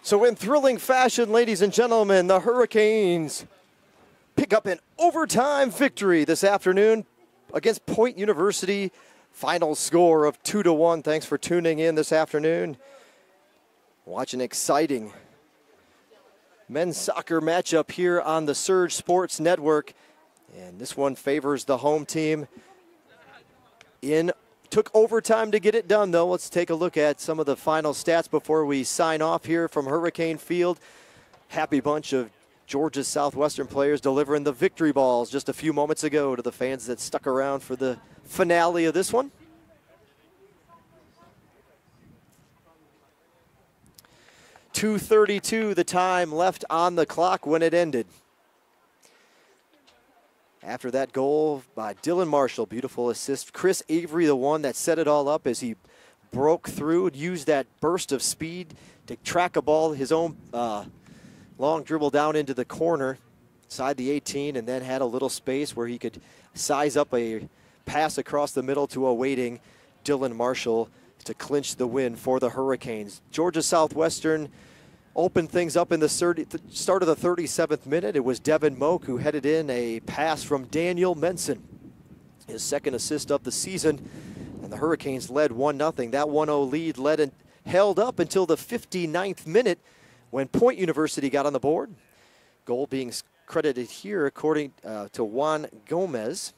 So in thrilling fashion, ladies and gentlemen, the Hurricanes pick up an overtime victory this afternoon against Point University. Final score of 2-1. Thanks for tuning in this afternoon. Watch an exciting men's soccer matchup here on the Surge Sports Network. And this one favors the home team. Took overtime to get it done, though. Let's take a look at some of the final stats before we sign off here from Hurricane Field. Happy bunch of Georgia Southwestern players delivering the victory balls just a few moments ago to the fans that stuck around for the finale of this one. .232 the time left on the clock when it ended. After that goal by Dylan Marshall, beautiful assist. Chris Avery, the one that set it all up as he broke through, used that burst of speed to track a ball, his own long dribble down into the corner, inside the 18, and then had a little space where he could size up a pass across the middle to a waiting Dylan Marshall to clinch the win for the Hurricanes. Georgia Southwestern opened things up in the start of the 37th minute. It was Devin Moak who headed in a pass from Daniel Menson, his second assist of the season, and the Hurricanes led 1-0. That 1-0 lead held up until the 59th minute when Point University got on the board. Goal being credited here according to Juan Gomez.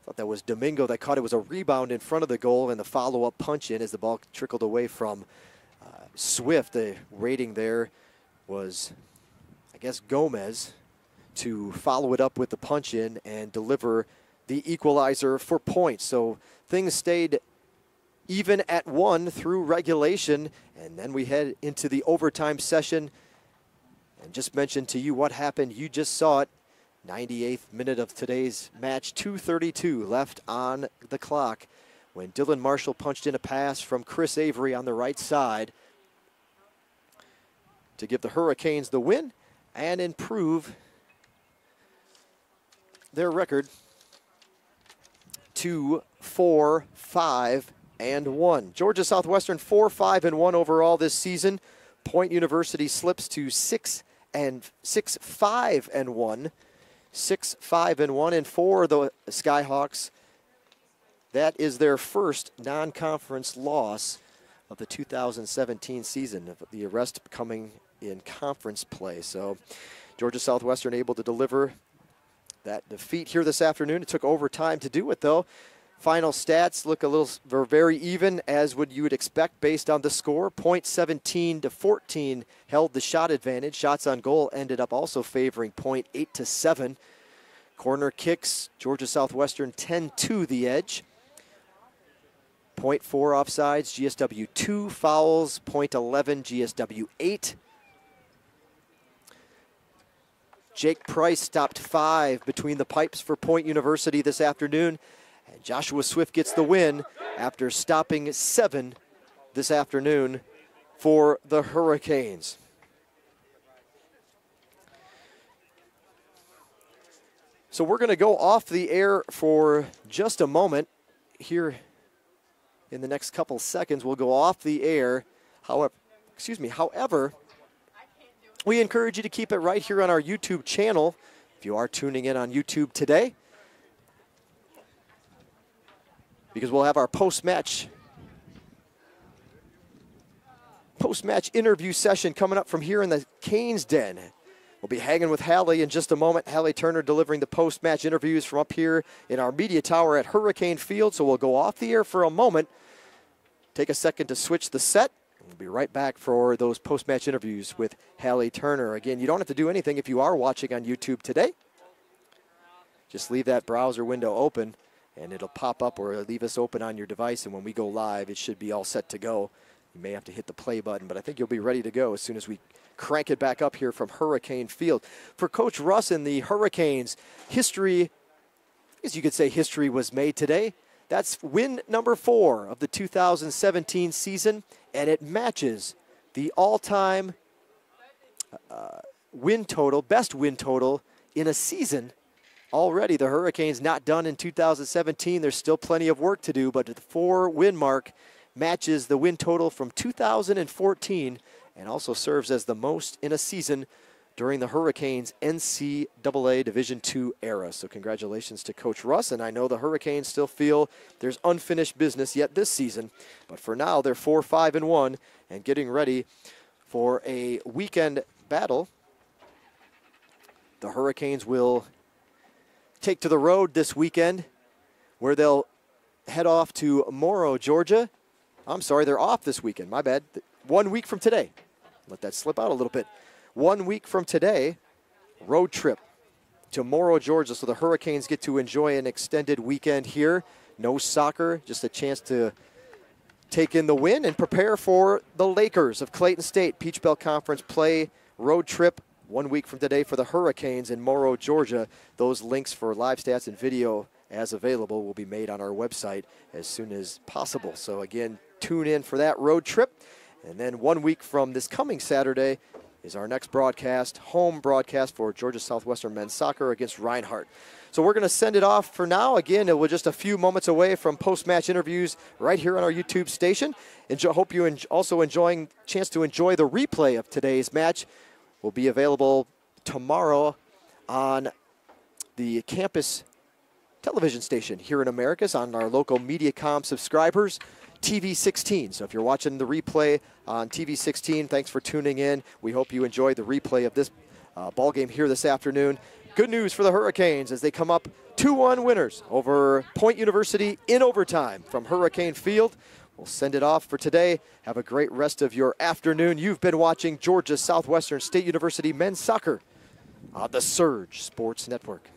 Thought that was Domingo that caught it. Was a rebound in front of the goal and the follow-up punch in as the ball trickled away from Swift. The rating there was, I guess, Gomez to follow it up with the punch in and deliver the equalizer for points. So things stayed even at 1 through regulation, and then we head into the overtime session. And just mentioned to you what happened. You just saw it. 98th minute of today's match, 2:32 left on the clock when Dylan Marshall punched in a pass from Chris Avery on the right side to give the Hurricanes the win and improve their record to 4-5-1. Georgia Southwestern 4-5-1 overall this season. Point University slips to 6-5-1. 6-5-1, and for the Skyhawks, that is their first non-conference loss of the 2017 season, the rest coming in conference play. So Georgia Southwestern able to deliver that defeat here this afternoon. It took overtime to do it, though. Final stats look very even, as you would expect based on the score. Point 17-14 held the shot advantage. Shots on goal ended up also favoring Point 8-7. Corner kicks, Georgia Southwestern 10-2 the edge. Point 4 offsides, GSW 2 fouls. Point 11, GSW 8. Jake Price stopped 5 between the pipes for Point University this afternoon. And Joshua Swift gets the win after stopping 7 this afternoon for the Hurricanes. So we're going to go off the air for just a moment here in the next couple seconds. We'll go off the air. However, we encourage you to keep it right here on our YouTube channel if you are tuning in on YouTube today, because we'll have our post-match interview session coming up from here in the Canes Den. We'll be hanging with Hallie in just a moment. Hallie Turner delivering the post-match interviews from up here in our media tower at Hurricane Field. So we'll go off the air for a moment, take a second to switch the set. We'll be right back for those post-match interviews with Hallie Turner. Again, you don't have to do anything if you are watching on YouTube today. Just leave that browser window open, and it'll pop up, or leave us open on your device, and when we go live, it should be all set to go. You may have to hit the play button, but I think you'll be ready to go as soon as we crank it back up here from Hurricane Field. For Coach Russ and the Hurricanes, history, I guess you could say history was made today. That's win number 4 of the 2017 season, and it matches the all-time best win total in a season. Already, the Hurricanes not done in 2017. There's still plenty of work to do, but the 4-win mark matches the win total from 2014 and also serves as the most in a season during the Hurricanes' NCAA Division II era. So congratulations to Coach Russ, and I know the Hurricanes still feel there's unfinished business yet this season, but for now they're 4-5-1 and getting ready for a weekend battle. The Hurricanes will take to the road this weekend where they'll head off to Morrow, Georgia. I'm sorry, they're off this weekend, my bad. 1 week from today. Let that slip out a little bit. 1 week from today, road trip to Morrow, Georgia, so the Hurricanes get to enjoy an extended weekend here. No soccer, just a chance to take in the win and prepare for the Lakers of Clayton State. Peach Belt Conference play road trip 1 week from today for the Hurricanes in Morrow, Georgia. Those links for live stats and video as available will be made on our website as soon as possible. So again, tune in for that road trip. And then 1 week from this coming Saturday is our next broadcast, home broadcast for Georgia Southwestern men's soccer against Reinhardt. So we're going to send it off for now. Again, we're just a few moments away from post-match interviews right here on our YouTube station. And hope you also enjoying chance to enjoy the replay of today's match. Will be available tomorrow on the campus television station here in Americus on our local MediaCom subscribers. TV 16. So if you're watching the replay on TV 16, thanks for tuning in. We hope you enjoyed the replay of this ball game here this afternoon. Good news for the Hurricanes as they come up 2-1 winners over Point University in overtime from Hurricane Field. We'll send it off for today. Have a great rest of your afternoon. You've been watching Georgia Southwestern State University men's soccer on the Surge Sports Network.